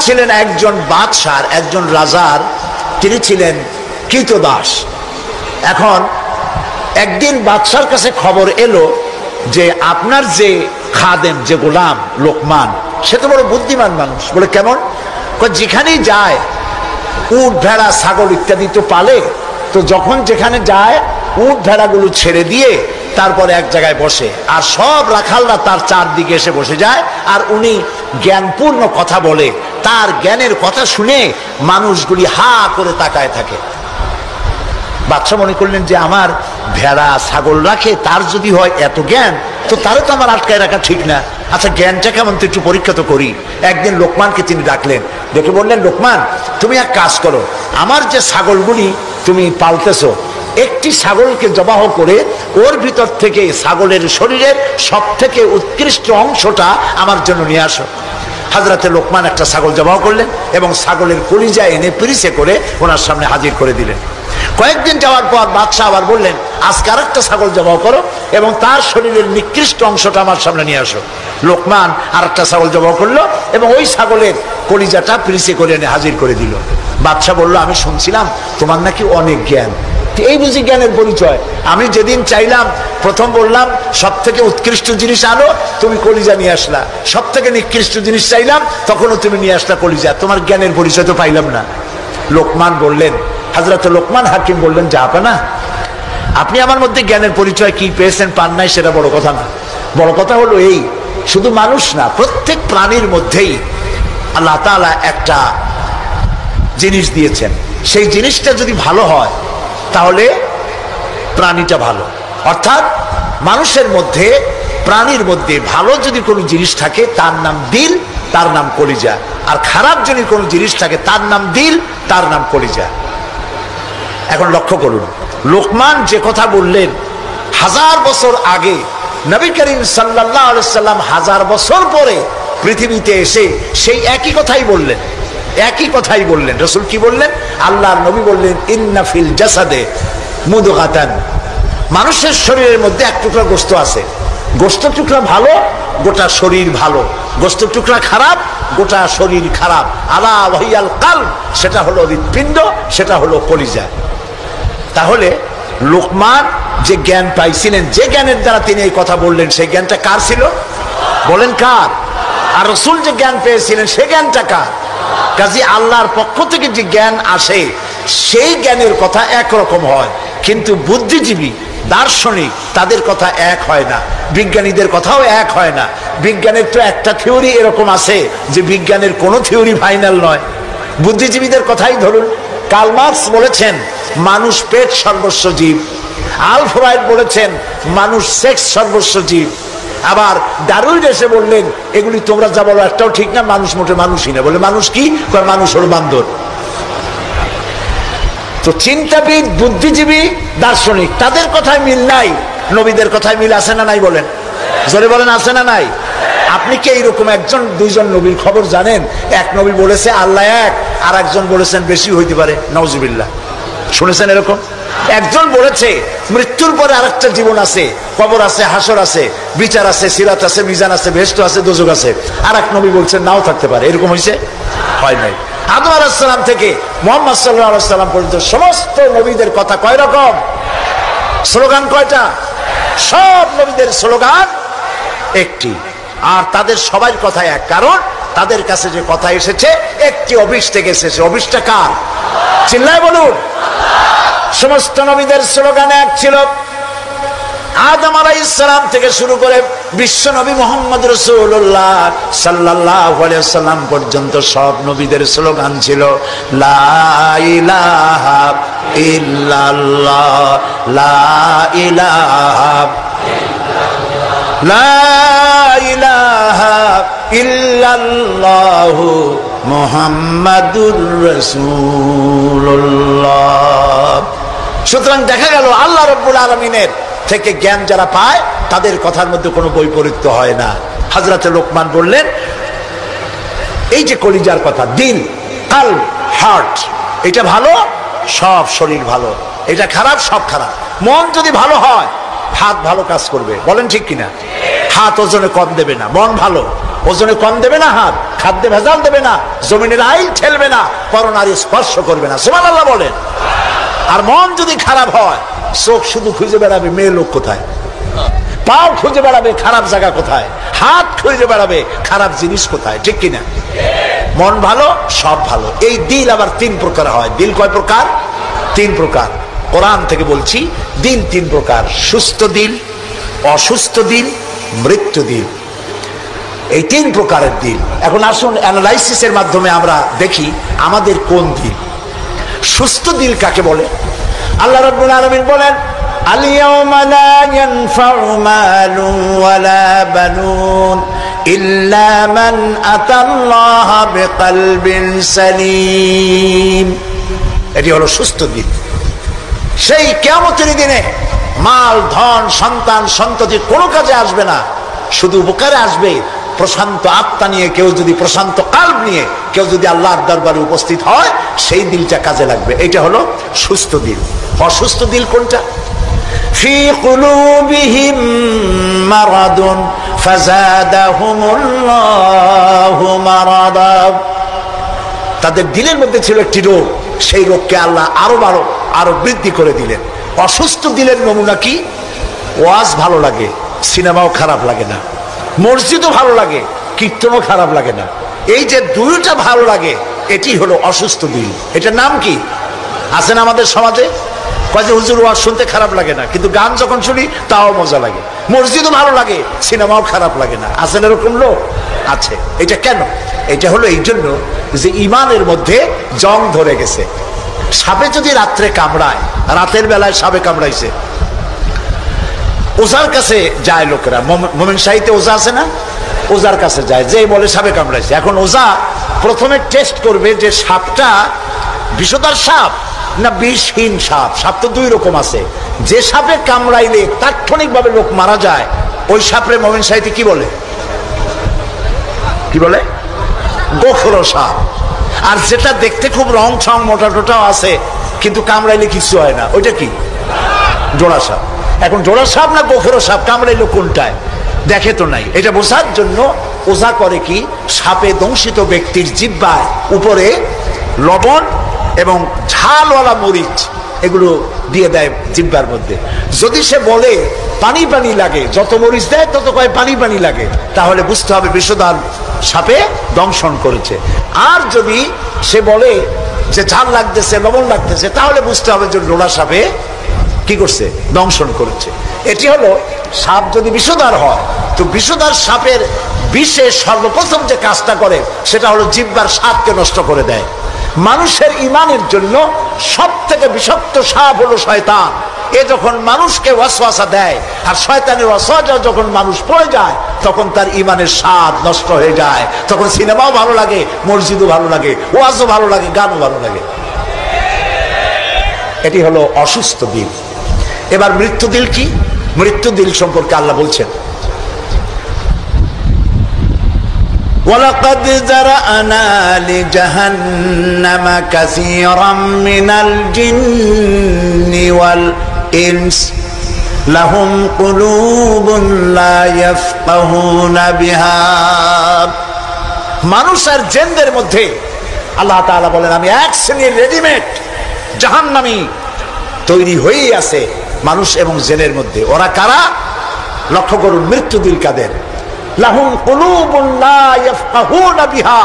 ছিলেন একজন বাদশার, একজন রাজার, তিনি ছিলেন কৃতদাস। এখন একদিন বাদশার কাছে খবর এলো যে আপনার যে খাদেম, যে গোলাম লোকমান, সে তো বড় বুদ্ধিমান মানুষ। বলে কেমন? যেখানেই যায় উট ভেড়া ছাগল ইত্যাদি তো পালে, তো যখন যেখানে যায় উট ভেড়াগুলো ছেড়ে দিয়ে তারপরে এক জায়গায় বসে, আর সব রাখালরা তার চারদিকে এসে বসে যায়, আর উনি জ্ঞানপূর্ণ কথা বলে, তার জ্ঞানের কথা শুনে মানুষগুলি হা করে তাকায় থাকে। বাদশা মনে করলেন যে আমার ভেড়া ছাগল রাখে, তার যদি হয় এত জ্ঞান, তো তারও তো আমার আটকায় রাখা ঠিক না। আচ্ছা জ্ঞানটা কেমন, তো একটু পরীক্ষা তো করি। একদিন লোকমানকে তিনি ডাকলেন, ডেকে বললেন, লোকমান তুমি এক কাজ করো, আমার যে ছাগলগুলি তুমি পালতেছো, একটি ছাগলকে জবাহ করে ওর ভিতর থেকে ছাগলের শরীরের সব থেকে উৎকৃষ্ট অংশটা আমার জন্য নিয়ে আসো। হযরতে লোকমান একটা ছাগল জবাহ করলেন এবং ছাগলের কলিজা এনে পিরিচে করে ওনার সামনে হাজির করে দিলেন। কয়েকদিন যাওয়ার পর বাদশাহ আবার বললেন, আজকে আর একটা ছাগল জবাহ করো এবং তার শরীরের নিকৃষ্ট অংশটা আমার সামনে নিয়ে আসো। লোকমান আর একটা ছাগল জবাহ করলো এবং ওই ছাগলের কলিজাটা পিরিচে করে এনে হাজির করে দিল। বাদশাহ বলল, আমি শুনছিলাম তোমার নাকি অনেক জ্ঞান, এই বুঝি জ্ঞানের পরিচয়? আমি যেদিন চাইলাম, প্রথম বললাম সব থেকে উৎকৃষ্ট জিনিস আনো, তুমি কলিজা নিয়ে আসলা, সব থেকে নিকৃষ্ট জিনিস চাইলাম, তখনও তুমি নিয়ে আসলা কলিজা, তোমার জ্ঞানের পরিচয় তো পাইলাম না। লোকমান বললেন, হযরত লোকমান হাকিম বললেন, জাহাপানা, আপনি আমার মধ্যে জ্ঞানের পরিচয় কি পেয়েছেন পান নাই সেটা বড় কথা না, বড় কথা হলো এই, শুধু মানুষ না, প্রত্যেক প্রাণীর মধ্যেই আল্লাহ তাআলা একটা জিনিস দিয়েছেন, সেই জিনিসটা যদি ভালো হয় তাহলে প্রাণীটা ভালো। অর্থাৎ মানুষের মধ্যে, প্রাণীর মধ্যে ভালো যদি কোনো জিনিস থাকে তার নাম দিল, তার নাম কলিজা, আর খারাপ যদি কোনো জিনিস থাকে তার নাম দিল, তার নাম কলিজা। এখন লক্ষ্য করুন, লোকমান যে কথা বললেন 1000 বছর আগে, নবী করিম সাল্লাল্লাহু আলাইহি সাল্লাম 1000 বছর পরে পৃথিবীতে এসে সেই একই কথাই বললেন, একই কথাই বললেন। রাসূল কি বললেন? আল্লাহর নবী বললেন, ইন্না ফিল জাসাদে মুদগাতান, মানুষের শরীরের মধ্যে এক টুকরা গোশত আছে, গোশত টুকরা ভালো, গোটা শরীর ভালো, গোশত টুকরা খারাপ, গোটা শরীর খারাপ। আলা ওয়াহিয়াল কালব, সেটা হলো হৃৎপিণ্ড, সেটা হলো কলিজা। তাহলে লোকমান যে জ্ঞান পাইছিলেন, যে জ্ঞানের দ্বারা তিনি এই কথা বললেন, সেই জ্ঞানটা কার ছিল? বলেন কার? আর রাসূল যে জ্ঞান পেয়েছিলেন সেই জ্ঞানটা কার? কাজী আল্লাহর পক্ষ থেকে যে জ্ঞান আসে সেই জ্ঞানের কথা একরকম হয়, কিন্তু বুদ্ধিজীবী, দার্শনিক, তাদের কথা এক হয় না, বিজ্ঞানীদের কথাও এক হয় না। বিজ্ঞানের তো একটা থিওরি এরকম আছে যে বিজ্ঞানের কোনো থিওরি ফাইনাল নয়। বুদ্ধিজীবীদের কথাই ধরুন, কার্ল মার্কস বলেছেন মানুষ পেট সর্বস্ব জীব, আলফ্রেড বলেছেন মানুষ সেক্স সর্বস্ব জীব, আবার ডারউইন এসে বললেন এগুলি তোমরা যা বলো একটাও ঠিক না, মানুষ মোটে মানুষই না। বলে মানুষ কি? মানুষ হলো বান্দর। তো চিন্তাবিদ, বুদ্ধিজীবী, দার্শনিক, তাদের কথায় মিল নাই, নবীদের কথায় মিল আছে না নাই? বলেন, জোরে বলেন, আছে না নাই? আপনি কি এইরকম একজন দুইজন নবীর খবর জানেন? এক নবী বলেছে আল্লাহ এক, আর একজন বলেছেন বেশি হইতে পারে, নাউজুবিল্লাহ। শুনেছেন এরকম? একজন বলেছে মৃত্যুর পরে আরেকটা জীবন আছে, কবর আছে, হাসর আছে, বিচার আছে, সিরাত আছে, মিজান আছে, বেহেশত আছে, দোজখ আছে। আর এক নবী বলছেন নাও থাকতে পারে। এরকম হয়েছে? হয় নাই। আদম আলাইহিস সালাম থেকে মুহাম্মদ সাল্লাল্লাহু আলাইহি সাল্লাম পর্যন্ত সমস্ত নবীদের কথা কয় রকম? স্লোগান কয়টা? সব নবীদের স্লোগান একটি, আর তাদের সবার কথা এক, কারণ তাদের কাছে যে কথা এসেছে একটি অফিস থেকে এসেছে। অফিসটা কার? চিল্লায় বলুন। সমস্ত নবীদের স্লোগান এক ছিল। আদম আলাইহিস সালাম থেকে শুরু করে বিশ্ব নবী মুহাম্মদ রাসূলুল্লাহ সাল্লাল্লাহু আলাইহি ওয়াসাল্লাম পর্যন্ত সব নবীদের স্লোগান ছিল লা ইলাহা ইল্লাল্লাহ, লা ইলাহা ইল্লাল্লাহ, লা ইলাহা ইল্লাল্লাহু মুহাম্মাদুর রাসূলুল্লাহ। সুতরাং দেখা গেল আল্লাহ রাব্বুল আলামিনের থেকে জ্ঞান যারা পায় তাদের কথার মধ্যে কোনো বৈপরীত্য হয় না। হযরতে লোকমান বললেন এই যে কলিজার কথা, দিল, কালব, হার্ট, এটা ভালো, সব শরীর ভালো, এটা খারাপ, সব খারাপ। মন যদি ভালো হয় হাত ভালো কাজ করবে, বলেন ঠিক কিনা? হাত ওজনে কম দেবে না। মন ভালো, ওজনে কম দেবে না হাত, খাদ্যে ভেজাল দেবে না, জমিনের আইল ঠেলবে না, পরনারী স্পর্শ করবে না। সুবহানাল্লাহ বলেন। আর মন যদি খারাপ হয়, চোখ শুধু খুঁজে বেড়াবে মেয়ে লোক কোথায়, পাও খুঁজে বেড়াবে খারাপ জায়গা কোথায়, হাত খুঁজে বেড়াবে খারাপ জিনিস কোথায়, ঠিক কিনা? মন ভালো, সব ভালো। এই দিল আবার তিন প্রকার হয়। দিল কয় প্রকার? তিন প্রকার। কোরআন থেকে বলছি, দিল তিন প্রকার: সুস্থ দিল, অসুস্থ দিল, মৃত্যু দিল। এই তিন প্রকারের দিল। এখন আসুন অ্যানালাইসিসের মাধ্যমে আমরা দেখি আমাদের কোন দিল। সুস্থ দিল কাকে বলে? আল্লাহ রাব্বুল আলামিন বলেন, আল-ইয়াওমা লা ইয়ানফাউ মালুন ওয়ালা বানুন ইল্লা মান আতাল্লাহা বিকলবিন সালিম। এটি হলো সুস্থ দিল। সেই কিয়ামতের দিনে মাল, ধন, সন্তান, সন্ততি কোনো কাজে আসবে না, শুধু উপকারে আসবে প্রশান্ত আত্মা নিয়ে কেউ যদি, প্রশান্ত কাল্ব নিয়ে কেউ যদি আল্লাহর দরবারে উপস্থিত হয়, সেই দিলটা কাজে লাগবে। এটা হলো সুস্থ দিল। অসুস্থ দিল কোনটা? ফি কুলুবিহিম মারাদুন ফাযাদাহুমুল্লাহু মারাদা। তাদের দিলের মধ্যে ছিল একটি রোগ, সেই রোগকে আল্লাহ আরো বৃদ্ধি করে দিলেন। অসুস্থ দিলের নমুনা কি? ওয়াজ ভালো লাগে, সিনেমাও খারাপ লাগে না, মসজিদও ভালো লাগে, কীর্তনও খারাপ লাগে না। এই যে দুইটা ভালো লাগে, এটি হলো অসুস্থ দিল। এটার নাম কি? আছেন আমাদের সমাজে, কয় যে হুজুর ওয়াজ শুনতে খারাপ লাগে না, কিন্তু গান যখন শুনি তাও মজা লাগে, মসজিদও ভালো লাগে, সিনেমাও খারাপ লাগে না। আছেন এরকম লোক? আছে। এটা কেন? এটা হলো এই জন্য যে ইমানের মধ্যে জং ধরে গেছে। সাপে যদি রাত্রে কামড়ায়, রাতের বেলায় সাপে কামড়াইছে, ওজার কাছে যায় লোকেরা। মোমেন শাহীতে ওজা আছে না? ওজার কাছে যায়, যে বলে সাপে কামড়াইছে। এখন ওজা প্রথমে টেস্ট করবে যে সাপটা বিষধর সাপ না বিষহীন সাপ। সাপ তো দুই রকম আছে। যে সাপে কামড়াইলে তাৎক্ষণিকভাবে লোক মারা যায়, ওই সাপরে মোমেন শাহীতে কি বলে? কি বলে? গোখরো সাপ। আর যেটা দেখতে খুব রং ছং মোটা টোটাও আছে, কিন্তু কামড়াইলে কিছু হয় না, ওইটা কি? জোড়া সাপ। এখন জোড়া সাপ না গোখরো সাপ কামড়াইলো কোনটায়? দেখে তো নাই। এটা বোঝার জন্য ওঝা করে কি, সাপে দংশিত ব্যক্তির জিহ্বার উপরে লবণ এবং ঝালওয়ালা মরিচ এগুলো দিয়ে দেয় জিহ্বার মধ্যে। যদি সে বলে পানি পানি লাগে, যত মরিচ দেয় তত কয় পানি পানি লাগে, তাহলে বুঝতে হবে বিষধর সাপে দংশন করেছে। আর যদি সে বলে যে ঝাল লাগতেছে, লবণ লাগতেছে, তাহলে বুঝতে হবে যে জোড়া সাপে কি করছে? দংশন করেছে। এটি হলো সাপ যদি বিষধর হয়, তো বিষধর সাপের বিষে সর্বপ্রথম যে কাজটা করে সেটা হলো জিহ্বার স্বাদকে নষ্ট করে দেয়। মানুষের ইমানের জন্য সব থেকে বিষাক্ত সাপ হলো শয়তান। এ যখন মানুষকে ওয়াসওয়াসা দেয়, আর শয়তানের ওয়াসওয়াসা যখন মানুষ পড়ে যায়, তখন তার ইমানের স্বাদ নষ্ট হয়ে যায়। তখন সিনেমাও ভালো লাগে, মসজিদও ভালো লাগে, ওয়াজও ভালো লাগে, গানও ভালো লাগে। এটি হলো অসুস্থ দিল। এবার মৃত্যু দিল কি? মৃত্যু দিল সম্পর্কে আল্লাহ বলছেন, ওয়ালাকাদ যারানা লিজাহান্নামা কাসীরাম মিনাল জিন্নি ওয়াল ইনস লাহুম কুলুবুন লা ইয়াফকাহুনা বিহা। মানুষ আর জিনদের মধ্যে আল্লাহ তাআলা বলেন, আমি এক শ্রেণীর রেডিমেড জাহান্নামী তৈরি হয়েই আছে মানুষ এবং জিনের মধ্যে। ওরা কারা? লক্ষ্য করুন, মৃত্যু দিল কাদের? লাহুম কুলুবুন লা ইয়াফকাহুনা বিহা,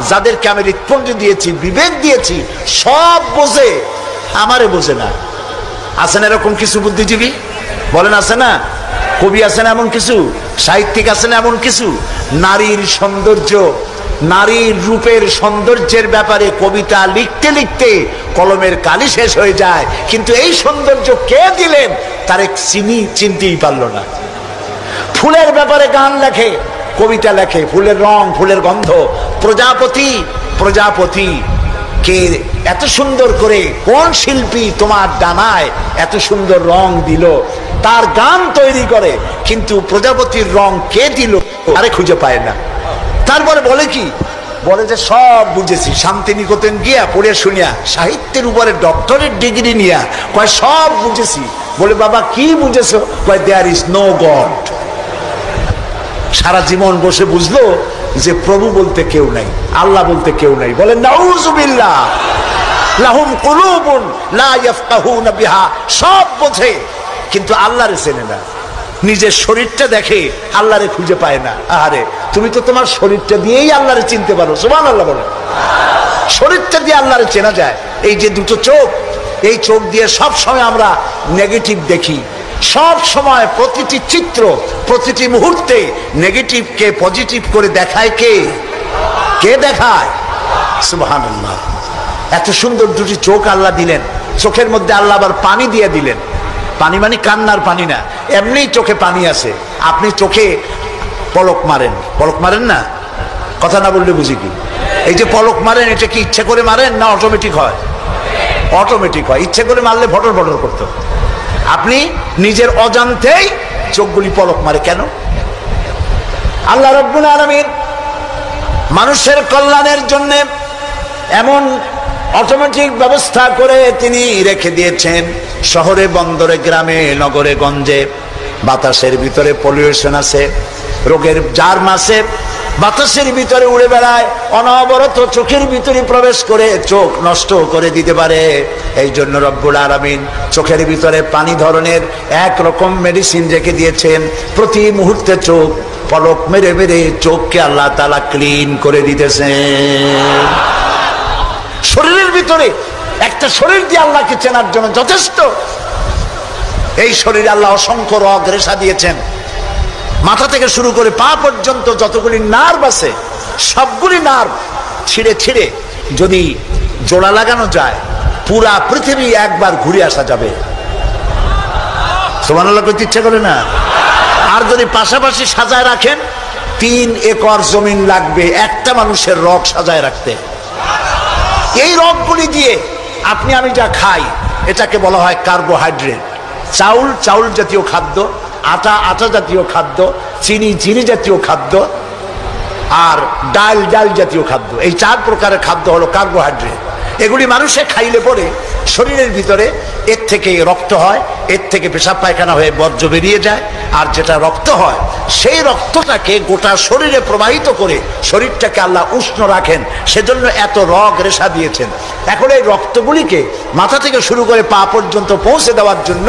যাদেরকে আমি হৃৎপিণ্ড দিয়েছি, বিবেক দিয়েছি, সব বোঝে, আমারে বোঝে না। আছেন এরকম কিছু বুদ্ধিজীবী? বলেন আছে না? কবি আছেন এমন কিছু, সাহিত্যিক আছেন এমন কিছু। নারীর সৌন্দর্য, নারীর রূপের সৌন্দর্যের ব্যাপারে কবিতা লিখতে লিখতে কলমের কালি শেষ হয়ে যায়, কিন্তু এই সৌন্দর্য কে দিলেন তার এক চিনতেই পারল না। ফুলের ব্যাপারে গান লেখে, কবিতা লেখে, ফুলের রং, ফুলের গন্ধ। প্রজাপতি, প্রজাপতি কে এত সুন্দর করে, কোন শিল্পী তোমার ডানায় এত সুন্দর রং দিল, তার গান তৈরি করে, কিন্তু প্রজাপতির রং কে দিল আরে খুঁজে পায় না। তারপরে বলে কি? বলে যে সব বুঝেছি, শান্তিনিকেতন গিয়া পড়ে শুনিয়া, সাহিত্যের উপরে ডক্টরেট ডিগ্রি নিয়া কয় সব বুঝেছি। বলে বাবা কি বুঝেছো? কয় দেয়ার ইজ নো গড। সারা জীবন বসে বুঝলো যে প্রভু বলতে কেউ নাই, আল্লাহ বলতে কেউ নাই। বলেন নাউযুবিল্লাহ। লাহুম কুলুবুন লা ইয়াফকাহুনা বিহা, সব বোঝে কিন্তু আল্লাহরে চেনে না। নিজের শরীরটা দেখে, আল্লাহরে খুঁজে পায় না। আরে তুমি তো তোমার শরীরটা দিয়েই আল্লাহরে চিনতে পারো। সুবহানাল্লাহ বলেন। শরীরটা দিয়ে আল্লাহরে চেনা যায়। এই যে দুটো চোখ, এই চোখ দিয়ে সব সময় আমরা নেগেটিভ দেখি। সব সময় প্রতিটি চিত্র, প্রতিটি মুহূর্তে নেগেটিভকে পজিটিভ করে দেখায় কে? কে দেখায়? সুবহানাল্লাহ। এত সুন্দর দুটি চোখ আল্লাহ দিলেন, চোখের মধ্যে আল্লাহ আবার পানি দিয়ে দিলেন। পানি মানে কান্নার পানি না, এমনি চোখে পানি আছে। আপনি চোখে পলক মারেন, পলক মারেন না? কথা না বললে বুঝি কি? এই যে পলক মারেন, এটা কি ইচ্ছে করে মারেন না অটোমেটিক হয়? অটোমেটিক হয়। ইচ্ছে করে মারলে ভটর ভটর করতো। আপনি নিজের অজান্তেই চোখগুলি পলক মারে কেন? আল্লাহ রাব্বুল আলামিন মানুষের কল্যাণের জন্য এমন অটোমেটিক ব্যবস্থা করে তিনি রেখে দিয়েছেন। শহরে বন্দরে গ্রামে নগরে গঞ্জে বাতাসের ভিতরে পলিউশন আছে, রোগের জার্ম আছে, বাতাসের ভিতরে উড়ে বেড়ায়, অনবরত চোখের ভিতরে প্রবেশ করে চোখ নষ্ট করে দিতে পারে। এই জন্য রব্বুল আলামিন চোখের ভিতরে পানি ধরনের একরকম মেডিসিন রেখে দিয়েছেন। প্রতি মুহূর্তে চোখ পলক মেরে মেরে চোখকে আল্লাহ তাআলা ক্লিন করে দিতেছেন। শরীরের ভিতরে একটা শরীর দিয়ে আল্লাহকে চেনার জন্য যথেষ্ট। এই শরীরে আল্লাহ অসংখ্য রগ রেশা দিয়েছেন। মাথা থেকে শুরু করে পা পর্যন্ত যতগুলি নার্ভ আছে, সবগুলি নার্ভ ছিঁড়ে ছিঁড়ে যদি জোড়া লাগানো যায়, পুরা পৃথিবী একবার ঘুরে আসা যাবে। সুবহানাল্লাহ করতে ইচ্ছে করে না? আর যদি পাশাপাশি সাজায় রাখেন, 3 একর জমিন লাগবে একটা মানুষের রগ সাজায় রাখতে। এই রগগুলি দিয়ে আপনি আমি যা খাই, এটাকে বলা হয় কার্বোহাইড্রেট। চাউল চাউল জাতীয় খাদ্য, আটা আটা জাতীয় খাদ্য, চিনি চিনি জাতীয় খাদ্য, আর ডাল ডাল জাতীয় খাদ্য। এই 4 প্রকারের খাদ্য হলো কার্বোহাইড্রেট। এগুলি মানুষে খাইলে পরে শরীরের ভিতরে এর থেকে রক্ত হয়, এর থেকে পেশাব পায়খানা হয়ে বর্জ্য বেরিয়ে যায়। আর যেটা রক্ত হয়, সেই রক্তটাকে গোটা শরীরে প্রবাহিত করে শরীরটাকে আল্লাহ উষ্ণ রাখেন। সেজন্য এত রগ রেশা দিয়েছেন। এখন এই রক্তগুলিকে মাথা থেকে শুরু করে পা পর্যন্ত পৌঁছে দেওয়ার জন্য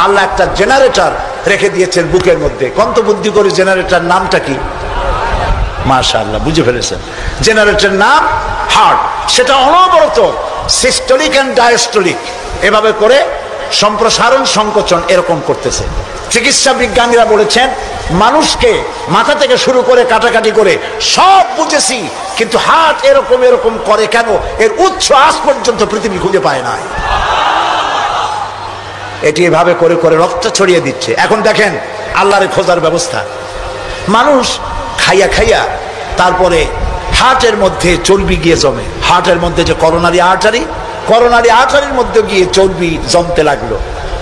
আল্লাহ একটা জেনারেটর রেখে দিয়েছেন বুকের মধ্যে। কন্ত বুদ্ধি করে জেনারেটর নামটা কি? মাশাআল্লাহ, বুঝে ফেলেছেন। জেনারেটর নাম হার্ট। সেটা অনবরত সিস্টোলিক এন্ড ডায়াস্টোলিক এভাবে করে সম্প্রসারণ সংকোচন এরকম করতেছে। চিকিৎসা বিজ্ঞানীরা বলেছেন, মানুষকে মাথা থেকে শুরু করে কাটাকাটি করে সব বুঝেছি, কিন্তু হার্ট এরকম এরকম করে কেন, এর উৎস আজ পর্যন্ত পৃথিবী খুঁজে পায় না। এটি এভাবে করে করে রক্ত ছড়িয়ে দিচ্ছে। এখন দেখেন আল্লাহর খোঁজার ব্যবস্থা। মানুষ খাইয়া খাইয়া তারপরে হার্টের মধ্যে চর্বি গিয়ে জমে। হার্টের মধ্যে যে করোনারি আর্টারির মধ্যে গিয়ে চর্বি জমতে লাগলো।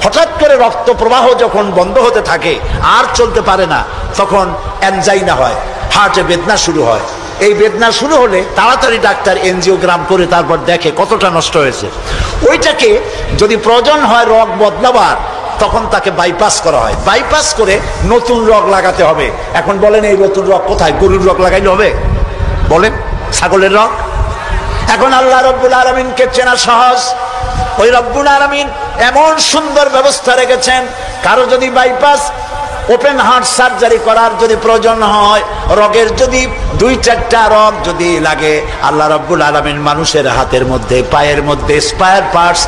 হঠাৎ করে রক্ত প্রবাহ যখন বন্ধ হতে থাকে, আর চলতে পারে না, তখন অ্যানজাইনা হয়, হার্টে বেদনা শুরু হয়। এই বেদনা শুরু হলে তাড়াতাড়ি ডাক্তার এনজিওগ্রাম করে তারপর দেখে কতটা নষ্ট হয়েছে। ওইটাকে যদি প্রয়োজন হয় রগ বদলাবার, তখন তাকে বাইপাস করা হয়। বাইপাস করে নতুন রগ লাগাতে হবে। এখন বলেন এই নতুন রগ কোথায়? গরুর রগ লাগাইলে হবে? বলেন ছাগলের রগ? এখন আল্লাহ রব্বুল আলামিনকে চেনা সহজ। ওই রব্বুল আলামিন এমন সুন্দর ব্যবস্থা রেখেছেন, কারো যদি বাইপাস ওপেন হার্ট সার্জারি করার যদি প্রয়োজন হয়, রগের যদি 2-4টা রগ যদি লাগে, আল্লাহ রাব্বুল আলামিন মানুষের হাতের মধ্যে পায়ের মধ্যে স্পায়ার পার্টস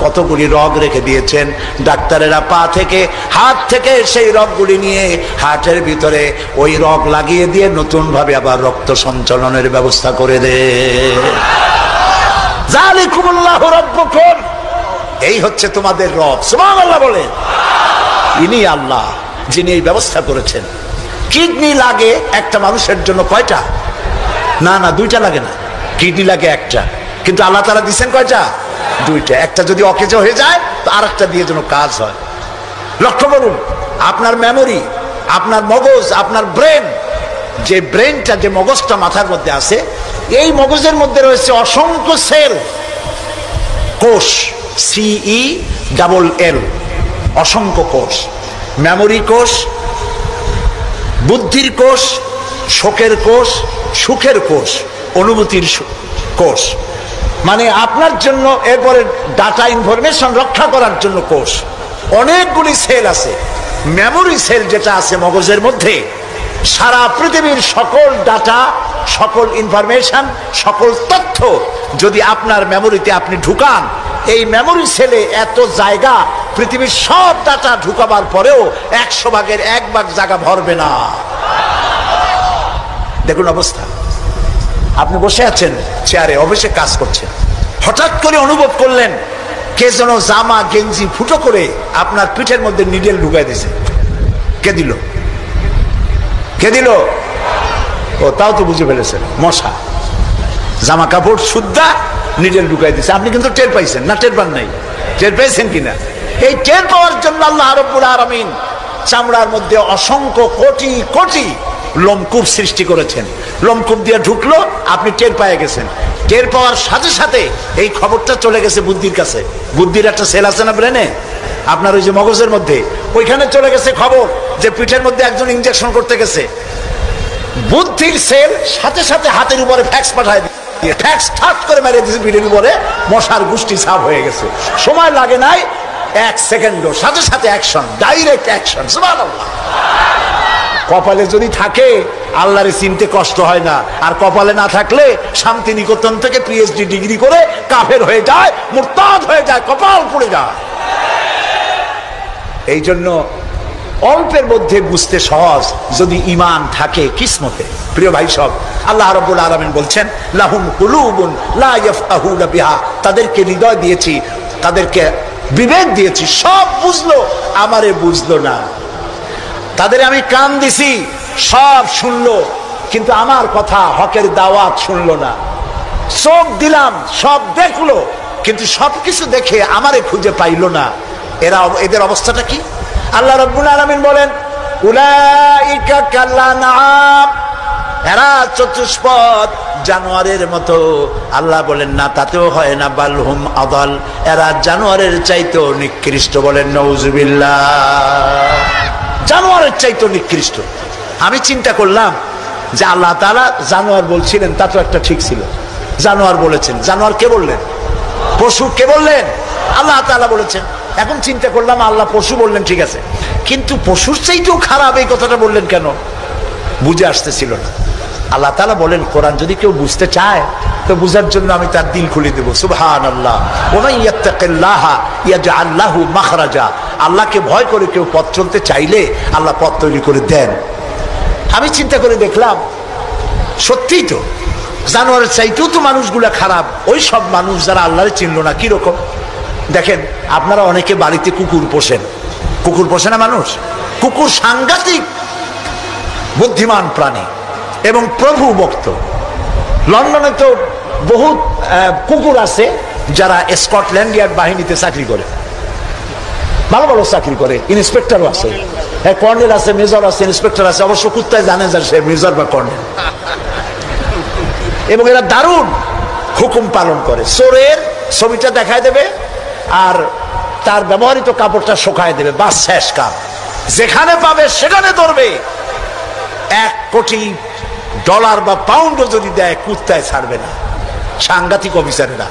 কতগুলি রগ রেখে দিয়েছেন। ডাক্তারেরা পা থেকে হাত থেকে সেই রগগুলি নিয়ে হার্টের ভিতরে ওই রগ লাগিয়ে দিয়ে নতুন ভাবে আবার রক্ত সঞ্চালনের ব্যবস্থা করে দেয়। যালিকুমুল্লাহু রাব্বুকুম, এই হচ্ছে তোমাদের রব। সুবহানাল্লাহ বলেন। ইনি আল্লাহ যিনি এই ব্যবস্থা করেছেন। কিডনি লাগে একটা মানুষের জন্য কয়টা? না না, 2টা লাগে না, কিডনি লাগে একটা, কিন্তু আল্লাহ তাআলা দিচ্ছেন কয়টা? 2টা। একটা যদি অকেজ হয়ে যায় তো আরেকটা দিয়ে যেন কাজ হয়। লক্ষ্য করুন, আপনার মেমোরি, আপনার মগজ, আপনার ব্রেন, যে ব্রেনটা, যে মগজটা মাথার মধ্যে আছে, এই মগজের মধ্যে রয়েছে অসংখ্য সেল, কোষ, CELL, অসংখ্য কোষ। মেমোরি কোষ, বুদ্ধির কোষ, শোকের কোষ, সুখের কোষ, অনুভূতির কোষ, মানে আপনার জন্য, এরপরে ডাটা ইনফরমেশন রক্ষা করার জন্য কোষ। অনেকগুলি সেল আছে। মেমোরি সেল যেটা আছে মগজের মধ্যে, সারা পৃথিবীর সকল ডাটা, সকল ইনফরমেশন, সকল তথ্য যদি আপনার মেমোরিতে আপনি ঢুকান, এই মেমোরি সেলে এত জায়গা, পৃথিবীর সব ডাটা ঢুকাবার পরেও 100 ভাগের 1 ভাগ জায়গা ভরবে না। দেখুন অবস্থা। আপনি বসে আছেন চেয়ারে, অফিসে কাজ করছেন, হঠাৎ করে অনুভব করলেন কে যেন জামা গেঞ্জি ফুটো করে আপনার পিঠের মধ্যে নিডেল ঢুকাই দিয়েছে। কে দিল? কে দিল? ও, তাও তো বুঝে ফেলেছেন, মশা। জামা কাপড় সুদ্ধা নিডেল ঢুকাই দিয়েছে। আপনি কিন্তু টের পাইছেন না? টের পান নাই? টের পেয়েছেন কিনা? এই টের পাওয়ার জন্য আল্লাহ রাব্বুল আলামিন চামড়ার মধ্যে অসংখ্য কোটি কোটি লোমকূপ সৃষ্টি করেছেন। লোমকূপ দিয়ে ঢুকলো, আপনি টের পেয়ে গেছেন। টের পাওয়ার সাথে সাথে এই খবরটা চলে গেছে বুদ্ধির কাছে। বুদ্ধির একটা সেল আছে না ব্রেনে, আপনার ওই যে মগজের মধ্যে, ওইখানে চলে গেছে খবর যে পিঠের মধ্যে একজন ইনজেকশন করতে গেছে। বুদ্ধির সেল সাথে সাথে হাতের উপরে ফ্যাক্স পাঠায় দিয়ে ফ্যাক্স ঠাট করে মেরে দিয়েছে পিঠের উপরে, মশার গোষ্ঠী সাফ হয়ে গেছে। সময় লাগে নাই 1 সেকেন্ডও, সাথে সাথে অ্যাকশন, ডাইরেক্ট অ্যাকশন। সুবহানাল্লাহ। কপালে যদি থাকে আল্লাহরে চিনতে কষ্ট হয় না, আর কপালে না থাকলে শান্তিনিকেতন থেকে PhD ডিগ্রি করে কাফের হয়ে যায়, মুরতাদ হয়ে যায়, কপাল পড়ে যায়। এই জন্য অল্পের মধ্যে বুঝতে সহজ, যদি ঈমান থাকে কিসমতে। প্রিয় ভাই সব, আল্লাহ রাব্বুল আলামিন বলছেন লাহুম কুলুবুন লা ইয়াফকাহুনা বিহা, তাদেরকে হৃদয় দিয়েছি, তাদেরকে বিবেক দিয়েছি, সব বুঝলো, আমারে বুঝলো না। তাদের আমি কান দিছি, সব শুনলো, কিন্তু আমার কথা, হকের দাওয়াত শুনলো না। চোখ দিলাম, সব দেখলো, কিন্তু সবকিছু দেখে আমারে খুঁজে পাইলো না। এদের অবস্থাটা কি? আল্লাহ রাব্বুল আলামিন বলেন উলাইকা কাল্লানাম, এরা চতুষ্পদ জানোয়ারের মতো। আল্লাহ বলেন না, তাতেও হয় না, বালহুম আদাল, এরা জানোয়ারের চাইতেও নিকৃষ্ট। বলেন নাউজুবিল্লাহ। জানোয়ারের চাইতেও নিকৃষ্ট। আমি চিন্তা করলাম যে আল্লাহ তাআলা জানোয়ার বলছিলেন, তা তো একটা ঠিক ছিল। জানোয়ার বলেছেন, জানোয়ার কে বললেন? পশু কে বললেন? আল্লাহ তাআলা বলেছেন। এখন চিন্তা করলাম আল্লাহ পশু বললেন, ঠিক আছে, কিন্তু পশুর চাইতেও খারাপ এই কথাটা বললেন কেন? বুঝে আসতেছিল না। আল্লাহ তাআলা বলেন, কোরআন যদি কেউ বুঝতে চায় তো বুঝার জন্য আমি তার দিল খুলে দেবো। সুবহানাল্লাহ। ওয়া মান ইয়াত্তাকিল্লাহা ইয়াজআল লাহু মাখরাজা, আল্লাহকে ভয় করে কেউ পথ চলতে চাইলে আল্লাহ পথ তৈরি করে দেন। আমি চিন্তা করে দেখলাম সত্যিই তো জানোয়ারের চাইতেও তো মানুষগুলা খারাপ। ওই সব মানুষ যারা আল্লাহরে চিনল না। কিরকম দেখেন, আপনারা অনেকে বাড়িতে কুকুর পোষেন। কুকুর পোষে না মানুষ? কুকুর সাংঘাতিক বুদ্ধিমান প্রাণী এবং প্রভু ভক্ত। লন্ডনে তো বহুত কুকুর আছে যারা স্কটল্যান্ড ইয়ার্ড বাহিনীতে চাকরি করে, ভালো ভালো চাকরি করে, ইন্সপেক্টরও আছে, হ্যাঁ, কর্নেল আছে, মেজর আছে, ইন্সপেক্টর আছে। অবশ্য কুত্তায় জানে যে সে মেজর বা কর্নেল। এবং এরা দারুণ হুকুম পালন করে। চোরের ছবিটা দেখায় দেবে আর তার ব্যবহৃত কাপড়টা শুকায় দেবে, বাস শেষ কাজ। যেখানে পাবে সেখানে ধরবে। 1 কোটি ডলার বা পাউন্ডও যদি দেয়, কুত্তায় ছাড়বে না। সাংঘাতিক অফিসারেরা।